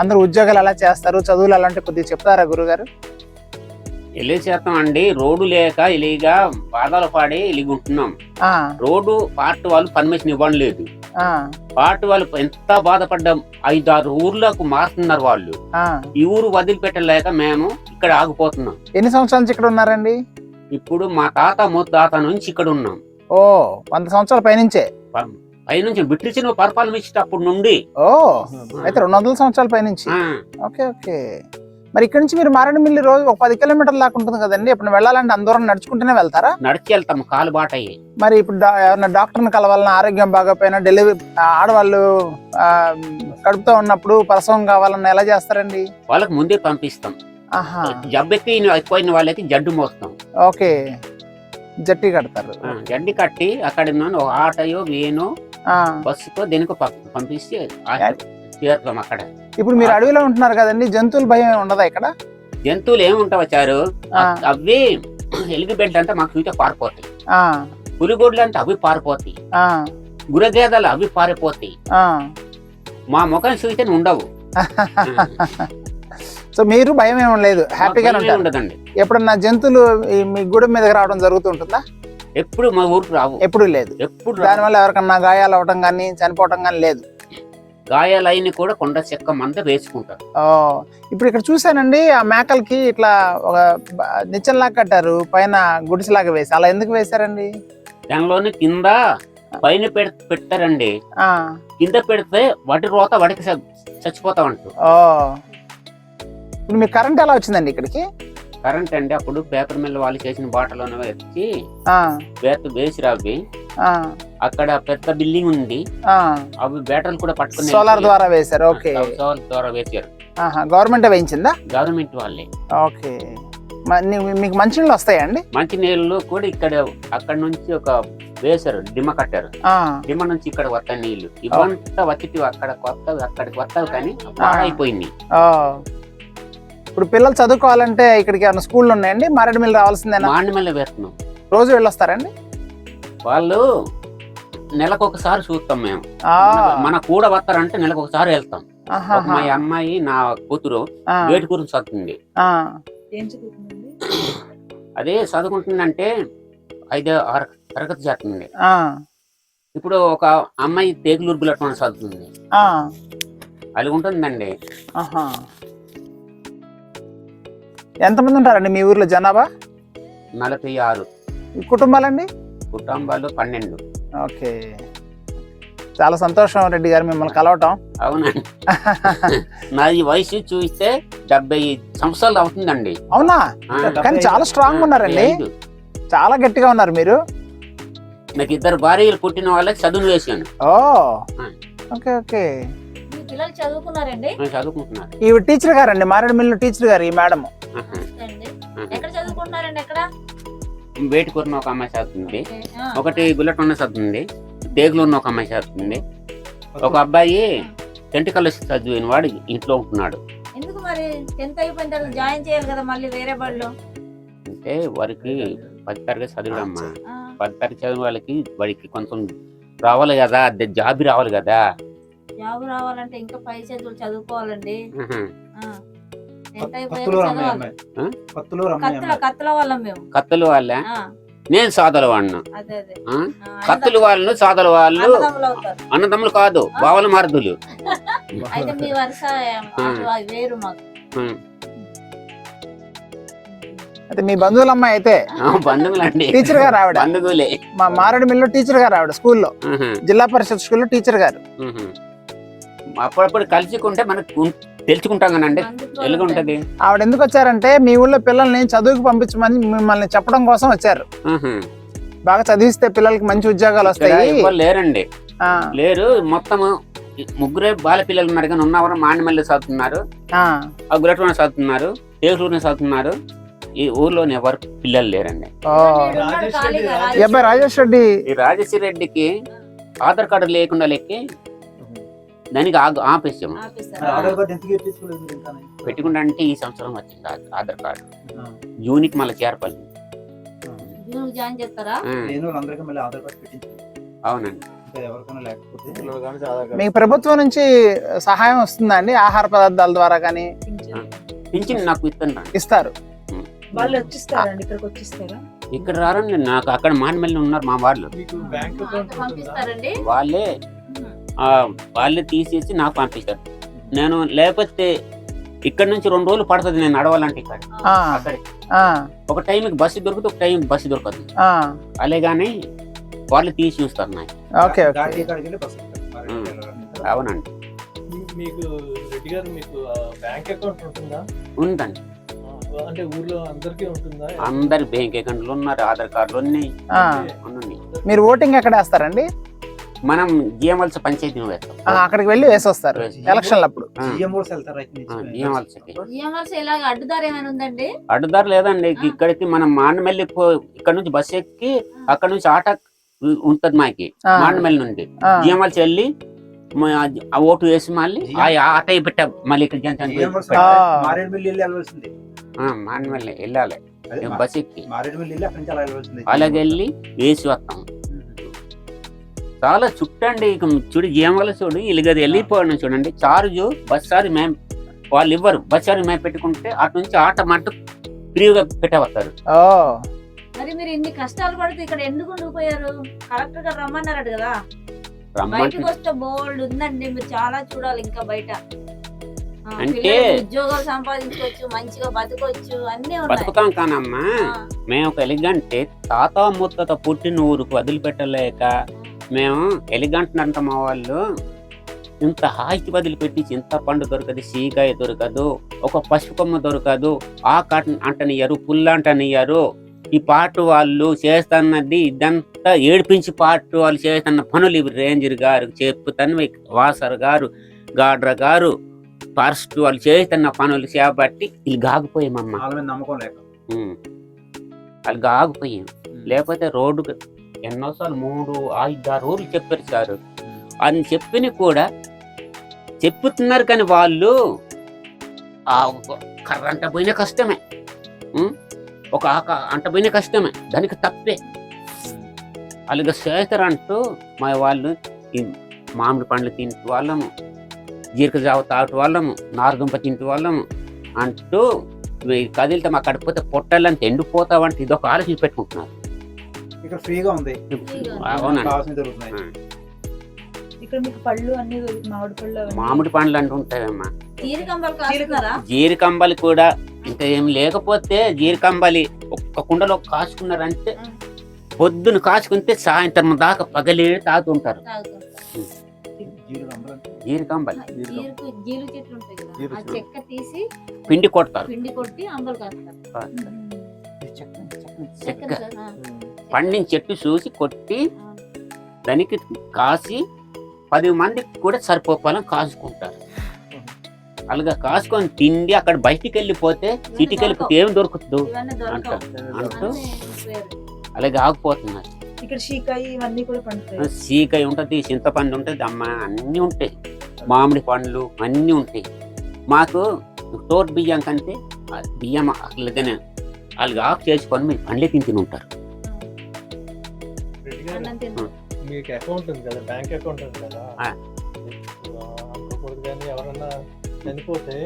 అందరూ ఉద్యోగాలు ఎలా చేస్తారు? చదువులు అలాంటి కొద్దిగా చెప్తారా గురుగారు? ఎలా చేస్తాం అండి, రోడ్డు లేక ఇలాగా బాధలు పాడి ఇలాగుంటున్నాం. రోడ్డు పార్టీ వాళ్ళు పర్మిషన్ ఇవ్వడం లేదు. పార్టీ వాళ్ళు ఎంత బాధపడ్డాం. 5-6 ఊర్లకు మారుతున్నారు వాళ్ళు. ఈ ఊరు వదిలిపెట్టలేక మేము ఇక్కడ ఆగిపోతున్నాం. ఎన్ని సంవత్సరాల నుంచి ఇక్కడ ఉన్నారండి? ఇప్పుడు మా తాత ముత్తాత నుంచి ఇక్కడ ఉన్నాం. ఓ 100 సంవత్సరాల పైనుంచే? పైనుంచి బ్రిటిష్ పరిపాలన ఇచ్చేటప్పుడు నుండి. ఓ అయితే 200 సంవత్సరాల పైనుంచి. Okay okay. మరి ఇక్కడ నుంచి మీరు మారేడుమిల్లి రోజు ఒక 10 కిలోమీటర్ల దాకా ఉంటుంది కదండి. ఇప్పుడు వెళ్ళాలంటే అందరం నడుచుకుంటూనే వెళ్తారా? నడిచి వెళ్తాం, కాలు బాట అయ్యి. మరి ఇప్పుడు ఎవరైనా డాక్టర్ని కలవాలన్నా, ఆరోగ్యం బాగోపోయినా, డెలివరీ ఆడవాళ్ళు కడుపుతో ఉన్నప్పుడు ప్రసవం కావాలన్నా ఎలా చేస్తారండి? వాళ్ళకి ముందే పంపిస్తాం. జబ్బు ఎక్కువైన వాళ్ళకి జడ్డు మోస్తాం. ఓకే, జట్టి కడతారు. జడ్డి కట్టి అక్కడ ఆటయో వేనో ఆ. బస్సుతో దేనికో పంపిస్తే చేరుతాం అక్కడ. ఇప్పుడు మీరు అడవిలో ఉంటున్నారు కదండి, జంతువుల భయం ఏమి ఉండదా ఇక్కడ? జంతువులు ఏముంటావు చారు, ఆ. అవి ఎలుగుబెండ్లు అంటే మాకు చూస్తే పారిపోతాయి, ఆ, పులిగోడ్లు అంటే అవి పారిపోతాయి, ఆ, గురగేదలు అవి పారిపోతాయి, ఆ. మా ముఖం చూస్తే ఉండవు. సో మీరు భయం ఏమి లేదు, హ్యాపీగానే మాకు ఏమీ ఉంటారు. ఉండదండి. ఎప్పుడన్నా జంతువులు మీ గూడెం మీదకి రావడం జరుగుతుంటుందా? ఎప్పుడు మా ఊరికి రావు, ఎప్పుడు లేదు. ఎప్పుడు రావు. దానివల్ల ఎవరికన్నా గాయాలు అవటం కానీ చనిపోవటం కానీ లేదు? గాయాలైన కూడా కొండ చెక్క మంద వేసుకుంటారు. ఓ, ఇప్పుడు ఇక్కడ చూసానండి, ఆ మేకలకి ఇట్లా ఒక నిచ్చెనలాగా కట్టారు, పైన గుడిసెలాగా వేసి, అలా ఎందుకు వేశారండి? దానిలోని కింద పైన పెడతారండి, ఆ, కింద పెడితే వాటి రోత వాడికి చచ్చిపోతామంటారు. ఓ, ఇప్పుడు మీకు కరెంట్ ఎలా వచ్చిందండి ఇక్కడికి? కరెంట్ అండి అప్పుడు పేపర్ మిల్ వాళ్ళు చేసిన బాటలోనే వచ్చి ఆ, వేసి రావి. ఆ, అక్కడ పెద్ద బిల్డింగ్ ఉంది, ఆ. అవి బ్యాటరీలు కూడా పట్టుకుని సోలార్ ద్వారా వేశారు. ఓకే, సోలార్ ద్వారా వేసారు, గవర్నమెంట్ వేయించిందా? గవర్నమెంట్ వాళ్ళే. ఓకే, మీకు మంచినీళ్ళు వస్తాయండి? మంచి నీళ్ళు కూడా ఇక్కడ అక్కడ నుంచి ఒక వేశారు, దిమ్మ కట్టారు, ఆ, దిమ్మ నుంచి ఇక్కడ వస్తాయి నీళ్లు. ఇవంతా వచ్చి అక్కడ కొత్తవి అక్కడికి వస్తావు కానీ పాడైపోయింది. ఓ, ఇప్పుడు పిల్లలు చదువుకోవాలంటే ఇక్కడికి ఏమైనా స్కూళ్ళు ఉన్నాయండి? మారేడుమిల్లి రావాల్సిందేనా? మాండమల్ల వేస్తున్నాం. రోజు వెళ్ళొస్తారండి? వాళ్ళు నెలకు ఒకసారి చూస్తాం మేము. ఆ, మన కూడా వస్తారంటే నెలకు ఒకసారి వెళ్తాం. ఆహాహా. మా అమ్మాయి నా కూతురు ఆ, వేటి గురించి చదువుతుంది. ఆ, ఏం చదువుతుందండి? అదే చదువుకుంటుందంటే 5-6 తరగతి చేస్తుంది. ఆ, ఇప్పుడు ఒక అమ్మాయి తేగులూరు బుల్లెట్ చదువుతుంది, ఆ, అది ఉంటుందండి. ఆహా. ఎంతమంది ఉంటారండి మీ ఊర్లో జనాభా? 46 ఈ కుటుంబాలండి? కుటుంబాలు 12. ఓకే, చాలా సంతోషం రెడ్డి గారు మిమ్మల్ని కలవటం. అవునండి. నా ఈ వయసు చూస్తే 70 సంవత్సరాలు అవుతుందండి. అవునా? ఆ, కానీ చాలా స్ట్రాంగ్ ఉన్నారండి, 75. చాలా గట్టిగా ఉన్నారు మీరు. నాకు 2 భార్యలు పుట్టిన వాళ్ళకి చదువు వేసాను. ఓ, ఆ. Okay, okay. మీ పిల్లలు చదువుకున్నారండి? చదువుకుంటున్నారు. ఈ టీచర్ గారండి, మారేడుమిల్లి టీచర్ గారు ఈ మేడం. ఆహా. అండి. ఎక్కడ చదువుకుంటున్నారండి? ఎక్కడ? వేటుకూరున ఒక అమ్మాయి చదువుతుంది, ఆ. ఒకటి బుల్లెట్ ఉన్న చదువుతుంది, తేగులూరున ఒక అమ్మాయి చదువుతుంది, ఒక అబ్బాయి 10th క్లాస్ చదివిన వాడు ఇంట్లో ఉంటున్నాడు. ఎందుకు మరి 10th అయిపోయిన తర్వాత జాయిన్ చేయాలి కదా మళ్ళీ వేరే బడిలో? అంటే వారికి 10th తరగతి చదివాడమ్మా. ఆ. 10th తరగతి చదివిన వాళ్ళకి వాడికి కొంచెం రావాలి కదా, జాబ్ రావాలి కదా. జాబ్ రావాలంటే ఇంకా పై చదువులు చదువుకోవాలండి. ఆహా. ఆ. 10th అయిపోయాక చదవాలి. కత్తుల వాళ్ళం మేము. కత్తులు వాళ్ళ, ఆ. నేను సాదల వాడిను. అదే అదే. ఆ? ఆ, కత్తులు వాళ్ళు సాదల వాళ్ళు అన్నదమ్ములు అవుతారు. అన్నదమ్ములు కాదు, బావల మరుదులు. అయితే మీ వరుస అటు వేరు మాకు. అయితే మీ బంధువుల అమ్మాయి అయితే బంధువులండి, టీచర్ గారు ఆవిడ. బంధువులే. మా మారేడుమిల్లిలో టీచర్ గారు ఆవిడ, స్కూల్లో, ఆహా. జిల్లా పరిషత్ స్కూల్లో టీచర్ గారు. ఆహా. అప్పుడప్పుడు కలిసికుంటే మనకు తెలుసుకుంటాం కానండి, ఎలుగు ఉంటది. ఆవిడ ఎందుకు వచ్చారంటే మీ ఊళ్ళో పిల్లల్ని చదువుకు పంపించమని మిమ్మల్ని చెప్పడం కోసం వచ్చారు. ఆహా. బాగా చదివిస్తే పిల్లలకి మంచి ఉద్యోగాలు ఇక్కడ వస్తాయి. ఎవ్వరు లేరండి, ఆ, లేరు. మొత్తము 3 బాల పిల్లలు ఉన్నారు కానీ ఉన్నవారు మాండమల్లి చదువుతున్నారు, ఆ, గురటూరున చదువుతున్నారు, తేగులూరున చదువుతున్నారు. ఈ ఊర్లోనే ఎవరు పిల్లలు లేరండి. ఓ, ఉన్నాడు ఖాళీగా ఈ అబ్బాయి రాజేష్ రెడ్డి. ఈ రాజశ్రీ రెడ్డికి ఆధార్ కార్డు లేకుండా లెక్కి దానికి ఆపేసాము. పెట్టుకుంటా అంటే ఈ సంవత్సరం వచ్చింది ఆధార్ కార్డు. జూన్కి మళ్ళీ చేరపల్లి. జాయిన్ చేస్తారా? అవునండి. మీకు ప్రభుత్వం నుంచి సహాయం వస్తుందా అండి? ఆహార పదార్థాల ద్వారా కానీ పింఛన్ నాకు ఇస్తాను. ఇస్తారు. వాళ్ళు వచ్చిస్తారండి, ఇక్కడికి వచ్చిస్తారా? ఇక్కడ రారండి, నాకు అక్కడ మానమల్లి ఉన్నారు మా వాళ్ళు, పంపిస్తారండి. వాళ్ళే తీసేసి నాకు పంపిస్తారు. నేను లేకపోతే ఇక్కడ నుంచి 2 రోజులు పడుతుంది నేను నడవాలంటే. ఇక్కడ ఆ, అక్కడికి ఆ, ఒక టైంకి బస్సు దొరుకుతుంది, ఒక టైం బస్సు దొరకదు. ఆ, అలే కానీ వాళ్ళు తీసి చూస్తారు నాకు. Okay, okay. అవునండి. మీకు రెడ్డి గారు మీకు బ్యాంక్ అకౌంట్ ఉంటుందా? ఉందండి. అంటే ఊర్లో అందరికీ ఉంటుందా? అందరి బ్యాంక్ అకౌంట్లు ఉన్నారు, ఆధార్ కార్డులు ఉన్నాయి. ఆ, ఉన్నాయి. మీరు ఓటింగ్ ఎక్కడ వేస్తారండి? మనం జిఎంఎల్స్ పంచాయతీ వేస్తాం. అక్కడికి వెళ్ళి వేసి వస్తారు ఎలక్షన్లు అప్పుడు. ఈఎంఆర్స్ ఎలాగ అడ్డుదారి ఏమైనా ఉందండి? అడ్డుదారు లేదండి. ఇక్కడికి మనం మానమల్లి ఇక్కడ నుంచి బస్సు ఎక్కి అక్కడ నుంచి ఆటో ఉంటది మాకి మాండమల్లి నుండి జీఎంఎల్ చెల్లి ఆ ఓటు వేసి మళ్ళీ ఆ ఆటో పెట్టా మళ్ళీ ఇక్కడ మాండమల్లి వెళ్ళాలి బస్ ఎక్కి అలాగే వెళ్ళి వేసి వస్తాం. చాలా చుట్టండి ఇక చూడు జీఎంఎల్ చూడు ఇలాగ వెళ్ళిపోవడం చూడండి. చార్జు బస్ చార్జ్ మేము వాళ్ళు ఇవ్వరు, బస్ చార్జ్ మేము పెట్టుకుంటే అటు నుంచి ఆటో మంట ఫ్రీగా పెట్టేస్తారు. మరి మీరు ఇన్ని కష్టాలు పడితే ఇక్కడ ఎందుకు ఉండిపోయారు? కలెక్టర్ గారు రమ్మన్నారట కదా, బయటకు వస్తే బోల్డ్ ఉందండి, మీరు చాలా చూడాలి ఇంకా బయట. అంటే ఉద్యోగాలు సంపాదించుకోవచ్చు, మంచిగా బతకొచ్చు, అన్ని బతుకుతాం కానమ్మా. మేము ఒక ఎలిగంటే తాత ముత్తత పుట్టిన ఊరుకు వదిలిపెట్టలేక మేము ఎలిగంట్ మా వాళ్ళు ఇంత హాయికి వదిలిపెట్టి చింతపండు దొరకదు, సీకాయ దొరకదు, ఒక పసుపు కొమ్మ దొరకదు, ఆ కాటన్ అంటనియ్యారు, పుల్ల అంటనియ్యారు. ఈ పాటు వాళ్ళు చేస్తున్నది ఇదంతా ఏడిపించి పాటు వాళ్ళు చేస్తున్న పనులు ఇవి రేంజర్ గారు చెప్పుతాను, వాసర్ గారు, గాడ్ర గారు, ఫారెస్ట్ వాళ్ళు చేస్తున్న పనులు చేపట్టి వీళ్ళు గాగిపోయామమ్మా. వాళ్ళు గాగిపోయాం. లేకపోతే రోడ్డు ఎన్నోసార్లు 3-5 రోజులు చెప్పారు సార్ అని చెప్పిన కూడా చెప్పుతున్నారు. కానీ వాళ్ళు ఆ కర్రంట పోయిన కష్టమే, ఒక అంట పోయిన కష్టమే, దానికి తప్పే. అలాగే చేస్తారంటూ మా వాళ్ళు ఈ మామిడి పండ్లు తింటే వాళ్ళము, జీరకజావ తాటి వాళ్ళము, నారదుంప తింటే వాళ్ళము అంటూ కదిలితే మాకు అక్కడిపోతే పొట్టాలంటే ఎండిపోతావంటే ఇదొక ఆలోచన పెట్టుకుంటున్నారు. ఫ్రీగా ఉంది. ఇక్కడ మీకు పళ్ళు అన్ని మామిడి పండ్లు అంటూ ఉంటాయమ్మా. జీరికంబలు జీరికంబలి కూడా ఇంకా ఏం లేకపోతే జీరికంబలి ఒక్క కుండలో కాచుకున్నారంటే పొద్దున కాచుకుంటే సాయంత్రం దాకా పగలే తాగుతుంటారు. జీరికంబలి జీలు చెట్లు ఉంటాయి కదా, ఆ చెక్క తీసి పిండి కొడతారు, పిండి కొట్టి అంబలు కాస్తారు. చెక్క పండిన చెట్టు చూసి కొట్టి దానికి కాసి 10 మందికి కూడా సరిపోపాలని కాసుకుంటారు. అలాగా కాసుకొని తిండి అక్కడ బయటికి వెళ్ళిపోతే సిటీకి వెళ్ళిపోతే ఏం దొరుకుతుంది అంటూ అలాగే ఆగిపోతున్నారు. ఇక్కడ సీకాయ ఇవన్నీ కూడా పండుతాయి. సీకాయ ఉంటది, చింతపండు ఉంటది, అమ్మ అన్ని ఉంటాయి, మామిడి పండ్లు అన్ని ఉంటాయి. మాకు తోట బియ్యం కంటే బియ్యం అలాగనే వాళ్ళకి ఆఫ్ చేసుకొని మీరు పండ్లే తింటూ ఉంటారు. మీకు అకౌంట్ ఉంది కదా, బ్యాంక్ అకౌంట్ ఉంది కదా, అనుకోకూడదు కానీ ఎవరన్నా చనిపోతే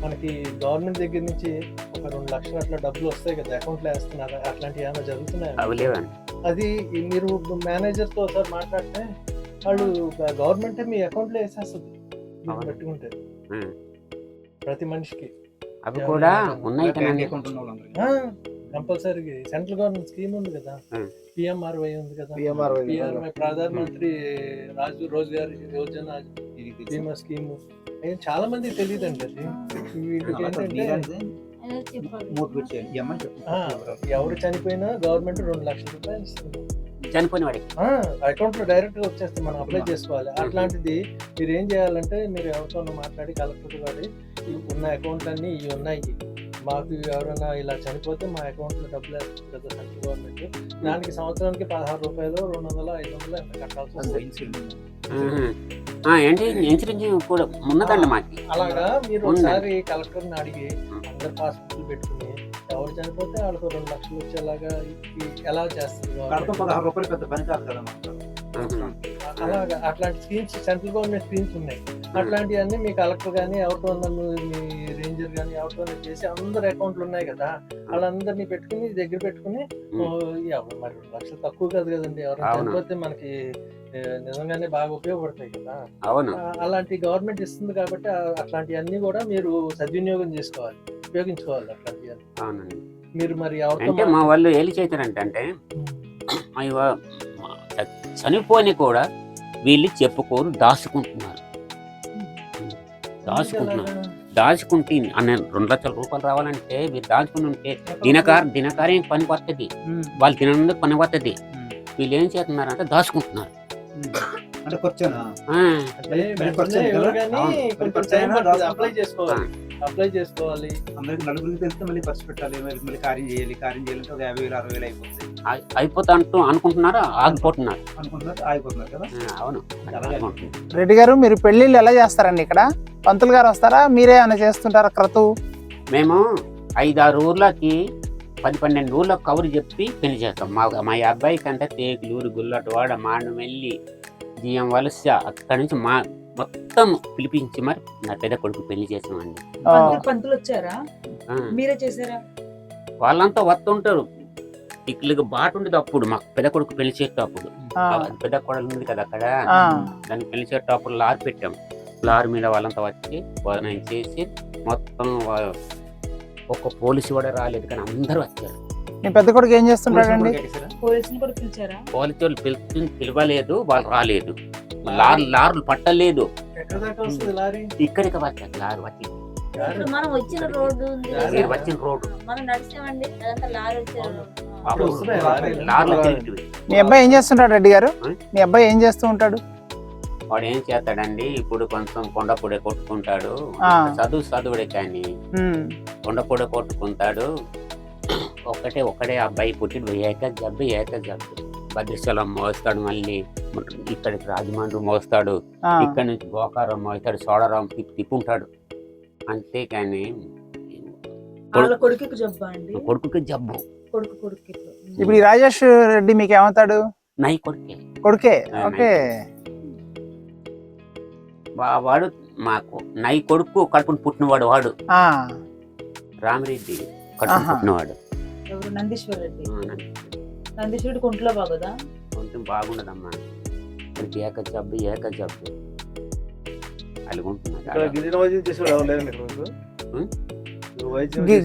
మనకి గవర్నమెంట్ దగ్గర నుంచి ఒక 2 లక్షలు అట్లా డబ్బులు వస్తాయి కదా, అకౌంట్లో వేస్తున్నారు. అట్లాంటివి ఏమైనా జరుగుతున్నాయి? అది మీరు మేనేజర్ తో ఒకసారి మాట్లాడితే వాళ్ళు గవర్నమెంట్ మీ అకౌంట్ లో వేసేస్తుంది పెట్టుకుంటే ప్రతి మనిషికి. అవి కూడా ఉన్నాయి కంపల్సరీ. సెంట్రల్ గవర్నమెంట్ స్కీమ్ ఉంది కదా, పిఎంఆర్వై ఉంది కదా, పిఎంఆర్వై ప్రధాన మంత్రి రోజ్గార్ యోజన బీమా స్కీమ్. చాలా మందికి తెలియదండి అది. వీటికి ఏంటంటే ఎవరు చనిపోయినా గవర్నమెంట్ 2 లక్షల రూపాయలు ఇస్తుంది చనిపోయిన వాడికి, అకౌంట్ లో డైరెక్ట్ గా వచ్చేస్తే మనం అప్లై చేసుకోవాలి. అట్లాంటిది మీరు ఏం చేయాలంటే మీరు ఎవరితో మాట్లాడి కలెక్టర్ గారి ఉన్న అకౌంట్ అన్ని ఇవి ఉన్నాయి, మాకు ఎవరైనా ఇలా చనిపోతే మా అకౌంట్ లో డబ్బులు వేస్తుంది కదా సెంట్రల్ గవర్నమెంట్, దానికి సంవత్సరానికి 16 రూపాయలు 200 500 ఎంత కట్టాల్సి వస్తుంది. అలాగా మీరు ఒకసారి కలెక్టర్ ని అడిగి అందరు పాస్బుక్లు పెట్టుకుని ఎవరు చనిపోతే వాళ్ళకు 2 లక్షలు వచ్చేలాగా ఎలా చేస్తారు అలాగా. అట్లాంటి స్కీమ్స్ సెంట్రల్ గవర్నమెంట్ స్కీమ్స్ ఉన్నాయి. అట్లాంటివన్నీ మీ కలెక్టర్ కానీ ఎవరితో మీ రేంజర్ కానీ ఎవరితో చేసి అందరు అకౌంట్లు ఉన్నాయి కదా, వాళ్ళందరినీ పెట్టుకుని దగ్గర పెట్టుకుని మరి 2 లక్షలు తక్కువ కాదు కదండి, ఎవరైనా చనిపోతే మనకి నిజంగానే బాగా ఉపయోగపడతాయి కదా. అలాంటి గవర్నమెంట్ ఇస్తుంది కాబట్టి అట్లాంటివన్నీ కూడా మీరు సద్వినియోగం చేసుకోవాలి, ఉపయోగించుకోవాలి అట్లాంటివన్నీ. మీరు మరి ఎవరితో మా వాళ్ళు ఏం చేస్తారంటే చనిపోని కూడా వీళ్ళు చెప్పుకోరు, దాచుకుంటున్నారు. దాచుకుంటే అన్న 2 లక్షల రూపాయలు రావాలంటే మీరు దాచుకుని ఉంటే దినకార్యం పని పడుతుంది, వాళ్ళు తినందుకు పని పడుతుంది. వీళ్ళు ఏం చేస్తున్నారంటే దాచుకుంటున్నారు. అప్లై చేసుకోవాలి. అప్లై చేసుకోవాలి. అందరికి నలుగురికి తెలిస్తే మళ్ళీ ఖర్చు పెట్టాలి, మళ్ళీ కార్యం చేయాలంటే ఒక 50,000 60,000 అయిపోతుంది అయిపోతా అంటూ అనుకుంటున్నారా, ఆగిపోతున్నారు అనుకుంటున్నారు, ఆగిపోతున్నారు కదా. అవును. రెడ్డి గారు, మీరు పెళ్లిళ్ళు ఎలా చేస్తారండి? ఇక్కడ పంతులు గారు వస్తారా, మీరే ఏమైనా చేస్తుంటారా క్రతువు? మేము 5-6 ఊర్లకి 10-12 ఊర్లకు కబురు చెప్పి పెళ్లి చేస్తాం. మా అబ్బాయికి అంటే తేకులూరు, గుల్లటవాడ, మాండమెల్లి, జిఎం వలస, అక్కడి నుంచి మొత్తం పిలిపించి మరి నా పెద్ద కొడుకు పెళ్లి చేసామండి. పంతులు వచ్చారా, మీరే చేశారా? వాళ్ళంతా వస్తుంటారు. ఇట్లకి బాట ఉండేది అప్పుడు మాకు పెద్ద కొడుకు పెళ్లి చేసేటప్పుడు. పెద్ద కొడలు ఉంది కదా అక్కడ, దాన్ని పెళ్లి చేసేటప్పుడు లారీ పెట్టాం. లారీ మీద వాళ్ళంతా వచ్చి భోజనం చేసి మొత్తం ఒక్క పోలీసు కూడా రాలేదు, కానీ అందరూ వచ్చారు. మీ పెద్ద కొడుకు ఏం చేస్తుంటాడండి? పోలీసుని కూడా పిలిచారా? పోలీసు వాళ్ళు పిలవలేదు, వాళ్ళు రాలేదు. లారీలు పట్టలేదు. ఎక్కడ దాకా వస్తుంది లారీ? ఇక్కడికి వచ్చారు లారీ వచ్చి. ఇప్పుడు మనం వచ్చిన రోడ్డు ఉంది, వచ్చిన రోడ్డు మనం నడిచామండి, అదంతా లారీ వచ్చారు. మీ అబ్బాయి ఏం చేస్తుంటాడు రెడ్డి గారు? మీ అబ్బాయి ఏం చేస్తూ ఉంటాడు? వాడు ఏం చేస్తాడండి, ఇప్పుడు కొంచెం కొండపొడే కొట్టుకుంటాడు. చదువుడే కానీ కొండపొడే కొట్టుకుంటాడు. ఒకడే అబ్బాయి పుట్టిన ఏక భద్రచలం మోస్తాడు, మళ్ళీ ఇక్కడికి రాజమండ్రి మోస్తాడు, ఇక్కడ నుంచి గోకారం మోస్తాడు, సోడరాం తిప్పుంటాడు. అంతేకాని కొడుకుకి జబ్బా అండి? కొడుకుకి జబ్బు. కొడుకు ఇప్పుడు ఈ రాజేష్ రెడ్డి మీకు ఏమవుతాడు? నై కొడుకే. ఓకే. వాడు మాకు నై కొడుకు కడుపును పుట్టినవాడు. వాడు రామిరెడ్డి కడుపును పుట్టినవాడు. ఎవరు? నందీశ్వర్ రెడ్డి. నందీశ్వరుడు కొంట్లో బాగోదా? కొంచెం బాగుండదమ్మా, ఏక జబ్బు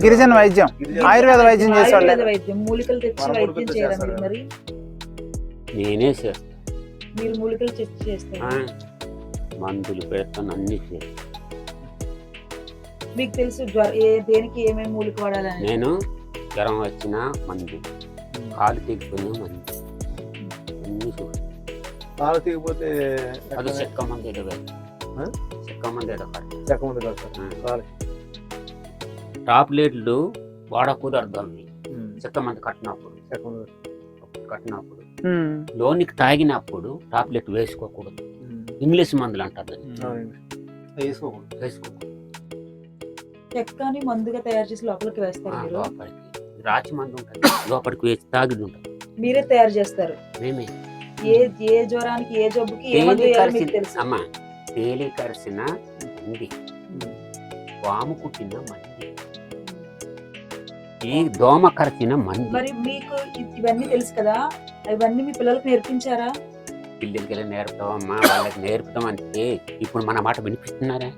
గిరిజన వైద్యం, ఆయుర్వేద వైద్యం చేసేవాళ్ళు. వైద్యం, మూలికలు తెచ్చి వైద్యం చేయరా మీరు? మరి నేనే చేస్తాను. మీరు మూలికలు తెచ్చి చేస్తారు? మందులు పెడతాను, అన్ని చేస్తాను. మీకు తెలుసు దేనికి ఏమేమి మూలిక వాడాలని? నేను జ్వరం వచ్చిన మందు, కాలు తెగిపోయిన మందు అన్ని చూస్తాను. కాలు తెగిపోతే అది చెక్క మంది టాబ్లెట్లు వాడకూడదు. చెక్క మంది కట్టినప్పుడు లోనికి తాగినప్పుడు టాబ్లెట్ వేసుకోకూడదు. ఇంగ్లీష్ మందులు అంటారు, వేసుకోకూడదు. చెక్కని మందుగా తయారు చేసి లోపలికి వేస్తారు మీరు? లోపలికి రాచి మందు ఉంటుంది, లోపలికి వేసి తాగిది ఉంటుంది. మీరే తయారు చేస్తారు? మేమే. ఏ జ్వరానికి ఏ జబ్బుకి ఏ మందు వేయాలో మీకు తెలుసు? అమ్మా, తేలి కరిసిన మంది, పాము కుట్టిన మంది, ఈ దోమ కరిచిన మంది. మరి మీకు ఇవన్నీ తెలుసు కదా, ఇవన్నీ మీ పిల్లలకు నేర్పించారా? పిల్లలకి నేర్పుతామమ్మా, వాళ్ళకి నేర్పుతాం. అంటే ఇప్పుడు మన మాట వినిపిస్తున్నారా?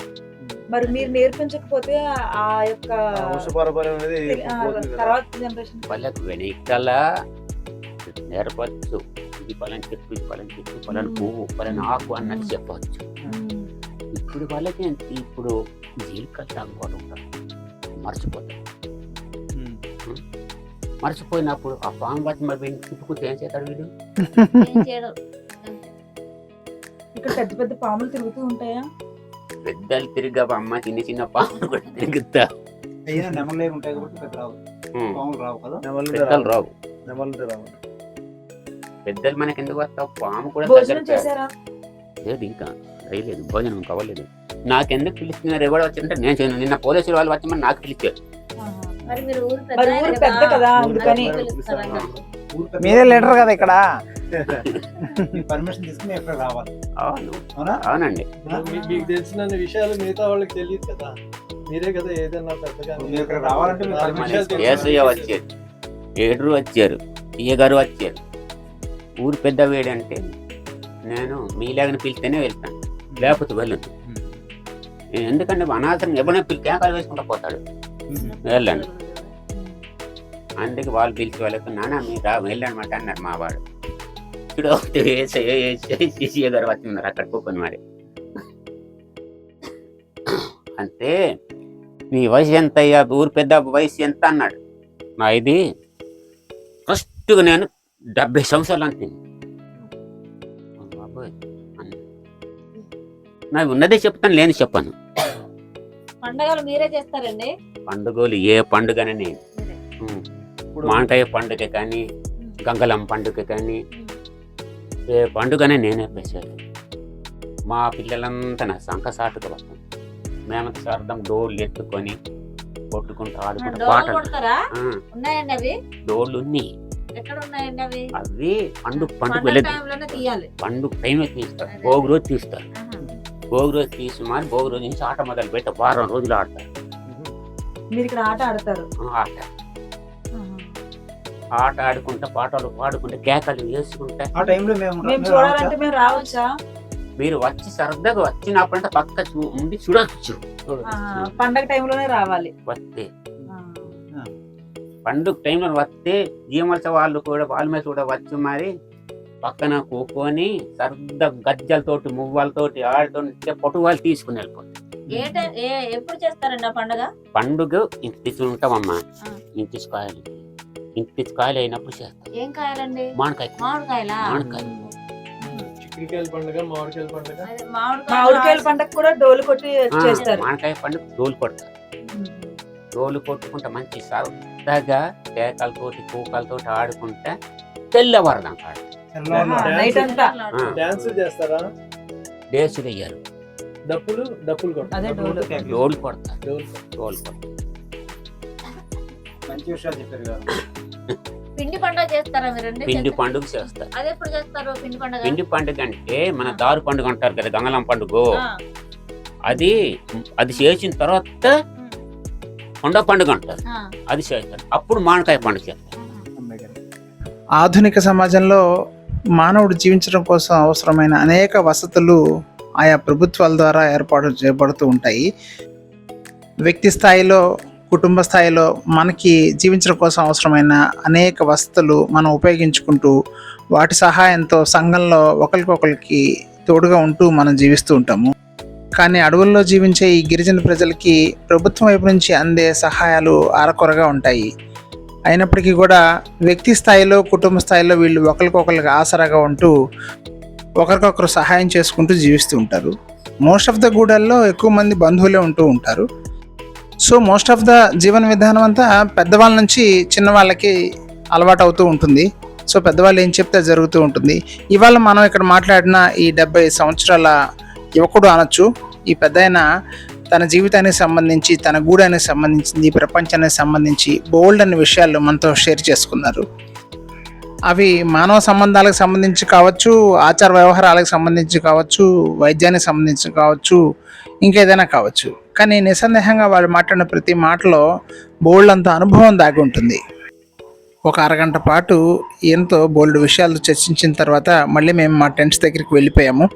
మరి మీరు నేర్పించకపోతే ఆ యొక్క తర్వాత జనరేషన్ వాళ్ళకి వెనకాల నేర్పచ్చు. ఇది పలాని చెట్టు, ఇది పలాని చెట్టు, పలాని పువ్వు, పలాని ఆకు అన్నట్టు చెప్పవచ్చు. ఇప్పుడు వాళ్ళకి ఇప్పుడు జీలకర్ర తాగుకోవడం ఉంటారు, మర్చిపోయినప్పుడు ఆ పాము వచ్చి మరి చుట్టుకుంటే ఏం చేస్తాడు వీడు? ఇక్కడ పెద్ద పెద్ద పాములు తిరుగుతూ ఉంటాయా? పెద్దలు తిరిగా అమ్మ, చిన్న చిన్న పాములు కూడా తిరుగుతా. నెమలు ఉంటాయి కాబట్టి పెద్ద రావు, పాములు రావు కదా. పెద్దలు రావు, పెద్దలు మనకి ఎందుకు వస్తావు? పాము కూడా లేదు, ఇంకా అయ్యలేదు, భోజనం కావలేదు. నాకెందుకు పిలుస్తున్నారు? ఎవరు వచ్చింటే నేను చేయను. నిన్న పోలీసులు వాళ్ళు వచ్చి నాకు పిలిచారు. మీరే లీడర్ కదా ఇక్కడ. పర్మిషన్ తీసుకుని ఎక్కడ రావాలి? అవునండి. మీకు తెలిసిన విషయాలు మిగతా వాళ్ళకి తెలియదు కదా, మీరే కదా ఏదైనా పెద్దగా రావాలంటే వచ్చారు, ఏడ్రు వచ్చారు, గారు వచ్చారు. ఊరు పెద్ద వేడి అంటే నేను మీలాగని పిలిస్తేనే వెళ్తాను, లేకపోతే వెళ్ళను. ఎందుకంటే అనాథరం ఎవరైనా కేకాలు వేసుకుంటా పోతాడు, వెళ్ళండి. అందుకే వాళ్ళు పిలిచి వాళ్ళకి నాన్న మీరు వెళ్ళనమాట అన్నారు మా వాడు. ఇప్పుడు గారు వచ్చిన్నారు అక్కడ కూకొని మరి. అంటే మీ వయసు ఎంత అయ్యా? ఊరు పెద్ద వయసు ఎంత అన్నాడు. మా ఇది ఫస్ట్గా నేను 70 సంవత్సరాలు అంతే. బాబోయ్, నాకు ఉన్నదే చెప్తాను, లేని చెప్పాను. పండగలు మీరే చేస్తారండి? పండుగలు ఏ పండుగనని మాంకాయ పండుగ కానీ గంగలం పండుగ కానీ ఏ పండుగనే నేనే చేసేది. మా పిల్లలంతా నా సంకసాటుగా వస్తాం. మేమంతా సరదం డోళ్ళు ఎత్తుకొని కొట్టుకుంటూ ఆడుకుంటూ డోలు పాటలు. కొడతారా? ఉన్నాయండి అవి? డోళ్ళు ఉన్నాయి. ఎక్కడ ఉన్నాయండి అవి? అవి పండుగ పండగ టైంలోనే తీయాలి. పండుగ టైమే తీస్తారు. భోగి రోజు తీస్తారు. భోగి రోజు తీసి మరి భోగి రోజు నుంచి ఆట మొదలు పెట్టి వారం రోజులు ఆడతారు. మీరు ఇక్కడ ఆట ఆడతారు? ఆట ఆడుకుంటా పాటలు పాడుకుంటే కేకలు వేసుకుంటా. ఆ టైంలో మేము చూడాలంటే మేము రావచ్చా? మీరు వచ్చి సరదాగా వచ్చినప్పుడంటే పక్క ఉండి చూడవచ్చు. పండగ టైంలోనే రావాలి. వస్తే పండుగ టైంలో వస్తే జీమల్స వాళ్ళు కూడా వాళ్ళ మీద కూడా వచ్చి మరి పక్కన కూకొని సరదా గజ్జలతోటి మువ్వలతోటి ఆడుతుంటే పొట్టు వాళ్ళు తీసుకుని వెళ్ళిపోతారు. ఎప్పుడు చేస్తారండి ఆ పండుగ? పండుగ ఇంటి తీసుకుంటామమ్మా. ఇంటి కాయలు అయినప్పుడు చేస్తాం. ఏం కాయాలండి? మామిడికాయలా? మామిడికాయలు. చిక్కుడుకాయల పండుగ, మామిడికాయల పండుగ. మామిడికాయల పండుగ కూడా డోలు కొట్టి చేస్తారు. మామిడికాయ పండుగ డోలు కొడతారు. డోలు కొట్టుకుంటా మంచి సరదాగా కేకలతోటి కూకలతోటి ఆడుకుంటా తెల్లవారుదాం కాదు. నైట్ అంతా డాన్స్ చేస్తారా? డేసులు వేయరు. డప్పులు కొడతారు. డోలు కొడతారు. డోలు కొడతారు. మంచి విషయాలు చెప్పారు కదా. పిండి పండుగ చేస్తారా మీరు? పిండి పండుగ చేస్తారు. అది ఎప్పుడు చేస్తారు పిండి పండుగ? పిండి పండుగ అంటే మన దారు పండుగ అంటారు కదా, గంగలం పండుగ. అది చేసిన తర్వాత కొండ పండుగ అంటారు. అది చేస్తారు. అప్పుడు మామిడికాయ పండుగ చేస్తారు. ఆధునిక సమాజంలో మానవుడు జీవించడం కోసం అవసరమైన అనేక వసతులు ఆయా ప్రభుత్వాల ద్వారా ఏర్పాటు చేయబడుతూ ఉంటాయి. వ్యక్తి స్థాయిలో, కుటుంబ స్థాయిలో మనకి జీవించడం కోసం అవసరమైన అనేక వసతులు మనం ఉపయోగించుకుంటూ వాటి సహాయంతో సంఘంలో ఒకరికొకరికి తోడుగా ఉంటూ మనం జీవిస్తూ ఉంటాము. కానీ అడవుల్లో జీవించే ఈ గిరిజన ప్రజలకి ప్రభుత్వం వైపు నుంచి అందే సహాయాలు అరకొరగా ఉంటాయి. అయినప్పటికీ కూడా వ్యక్తి స్థాయిలో, కుటుంబ స్థాయిలో వీళ్ళు ఒకరికొకరికి ఆసరాగా ఉంటూ ఒకరికొకరు సహాయం చేసుకుంటూ జీవిస్తూ ఉంటారు. మోస్ట్ ఆఫ్ ద గూడల్లో ఎక్కువ మంది బంధువులే ఉంటూ ఉంటారు. సో మోస్ట్ ఆఫ్ ద జీవన విధానం అంతా పెద్దవాళ్ళ నుంచి చిన్నవాళ్ళకి అలవాటు అవుతూ ఉంటుంది. సో పెద్దవాళ్ళు ఏం చెప్తే జరుగుతూ ఉంటుంది. ఇవాళ మనం ఇక్కడ మాట్లాడిన ఈ 70 సంవత్సరాల యువకుడు అనొచ్చు. ఈ పెద్దాయన తన జీవితానికి సంబంధించి, తన గూడానికి సంబంధించింది, ప్రపంచానికి సంబంధించి బోల్డ్ అనే విషయాలు మనతో షేర్ చేసుకున్నారు. అవి మానవ సంబంధాలకు సంబంధించి కావచ్చు, ఆచార వ్యవహారాలకు సంబంధించి కావచ్చు, వైద్యానికి సంబంధించి కావచ్చు, ఇంకేదైనా కావచ్చు. కానీ నిస్సందేహంగా వాళ్ళు మాట్లాడిన ప్రతి మాటలో బోల్డ్ అంత అనుభవం దాగి ఉంటుంది. ఒక అరగంట పాటు ఈయనతో బోల్డ్ విషయాలు చర్చించిన తర్వాత మళ్ళీ మేము మా టెంట్స్ దగ్గరికి వెళ్ళిపోయాము.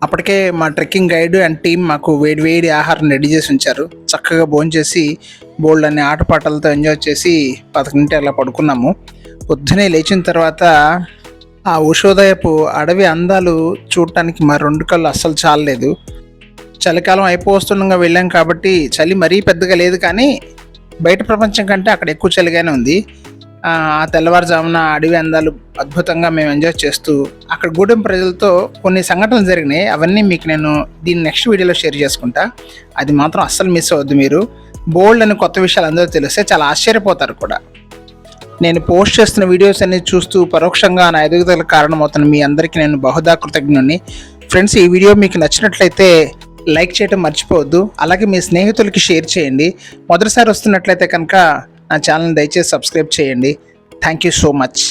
అప్పటికే మా ట్రెక్కింగ్ గైడ్ అండ్ టీం మాకు వేడి ఆహారం రెడీ చేసి ఉంచారు. చక్కగా భోంచేసి బోల్డ్ అనే ఆటపాటలతో ఎంజాయ్ చేసి 11 అలా పడుకున్నాము. పొద్దునే లేచిన తర్వాత ఆ ఉషోదయపు అడవి అందాలు చూడటానికి మా 2 కళ్ళు అస్సలు చాలలేదు. చలికాలం అయిపోతుండగా వెళ్ళాం కాబట్టి చలి మరీ పెద్దగా లేదు, కానీ బయట ప్రపంచం కంటే అక్కడ ఎక్కువ చలిగానే ఉంది. ఆ తెల్లవారుజామున అడవి అందాలు అద్భుతంగా మేము ఎంజాయ్ చేస్తూ అక్కడ గూడెం ప్రజలతో కొన్ని సంఘటనలు జరిగినాయి. అవన్నీ మీకు నేను దీని నెక్స్ట్ వీడియోలో షేర్ చేసుకుంటా. అది మాత్రం అస్సలు మిస్ అవ్వద్దు. మీరు బోల్డ్ అని కొత్త విషయాలు అందరూ తెలిస్తే చాలా ఆశ్చర్యపోతారు కూడా. నేను పోస్ట్ చేస్తున్న వీడియోస్ అన్ని చూస్తూ పరోక్షంగా నా ఎదుగుదలకు కారణమవుతున్న మీ అందరికీ నేను బహుదా కృతజ్ఞుని. ఫ్రెండ్స్, ఈ వీడియో మీకు నచ్చినట్లయితే లైక్ చేయడం మర్చిపోవద్దు. అలాగే మీ స్నేహితులకి షేర్ చేయండి. మొదటిసారి వస్తున్నట్లయితే కనుక నా ఛానల్ని దయచేసి సబ్స్క్రైబ్ చేయండి. Thank you so much.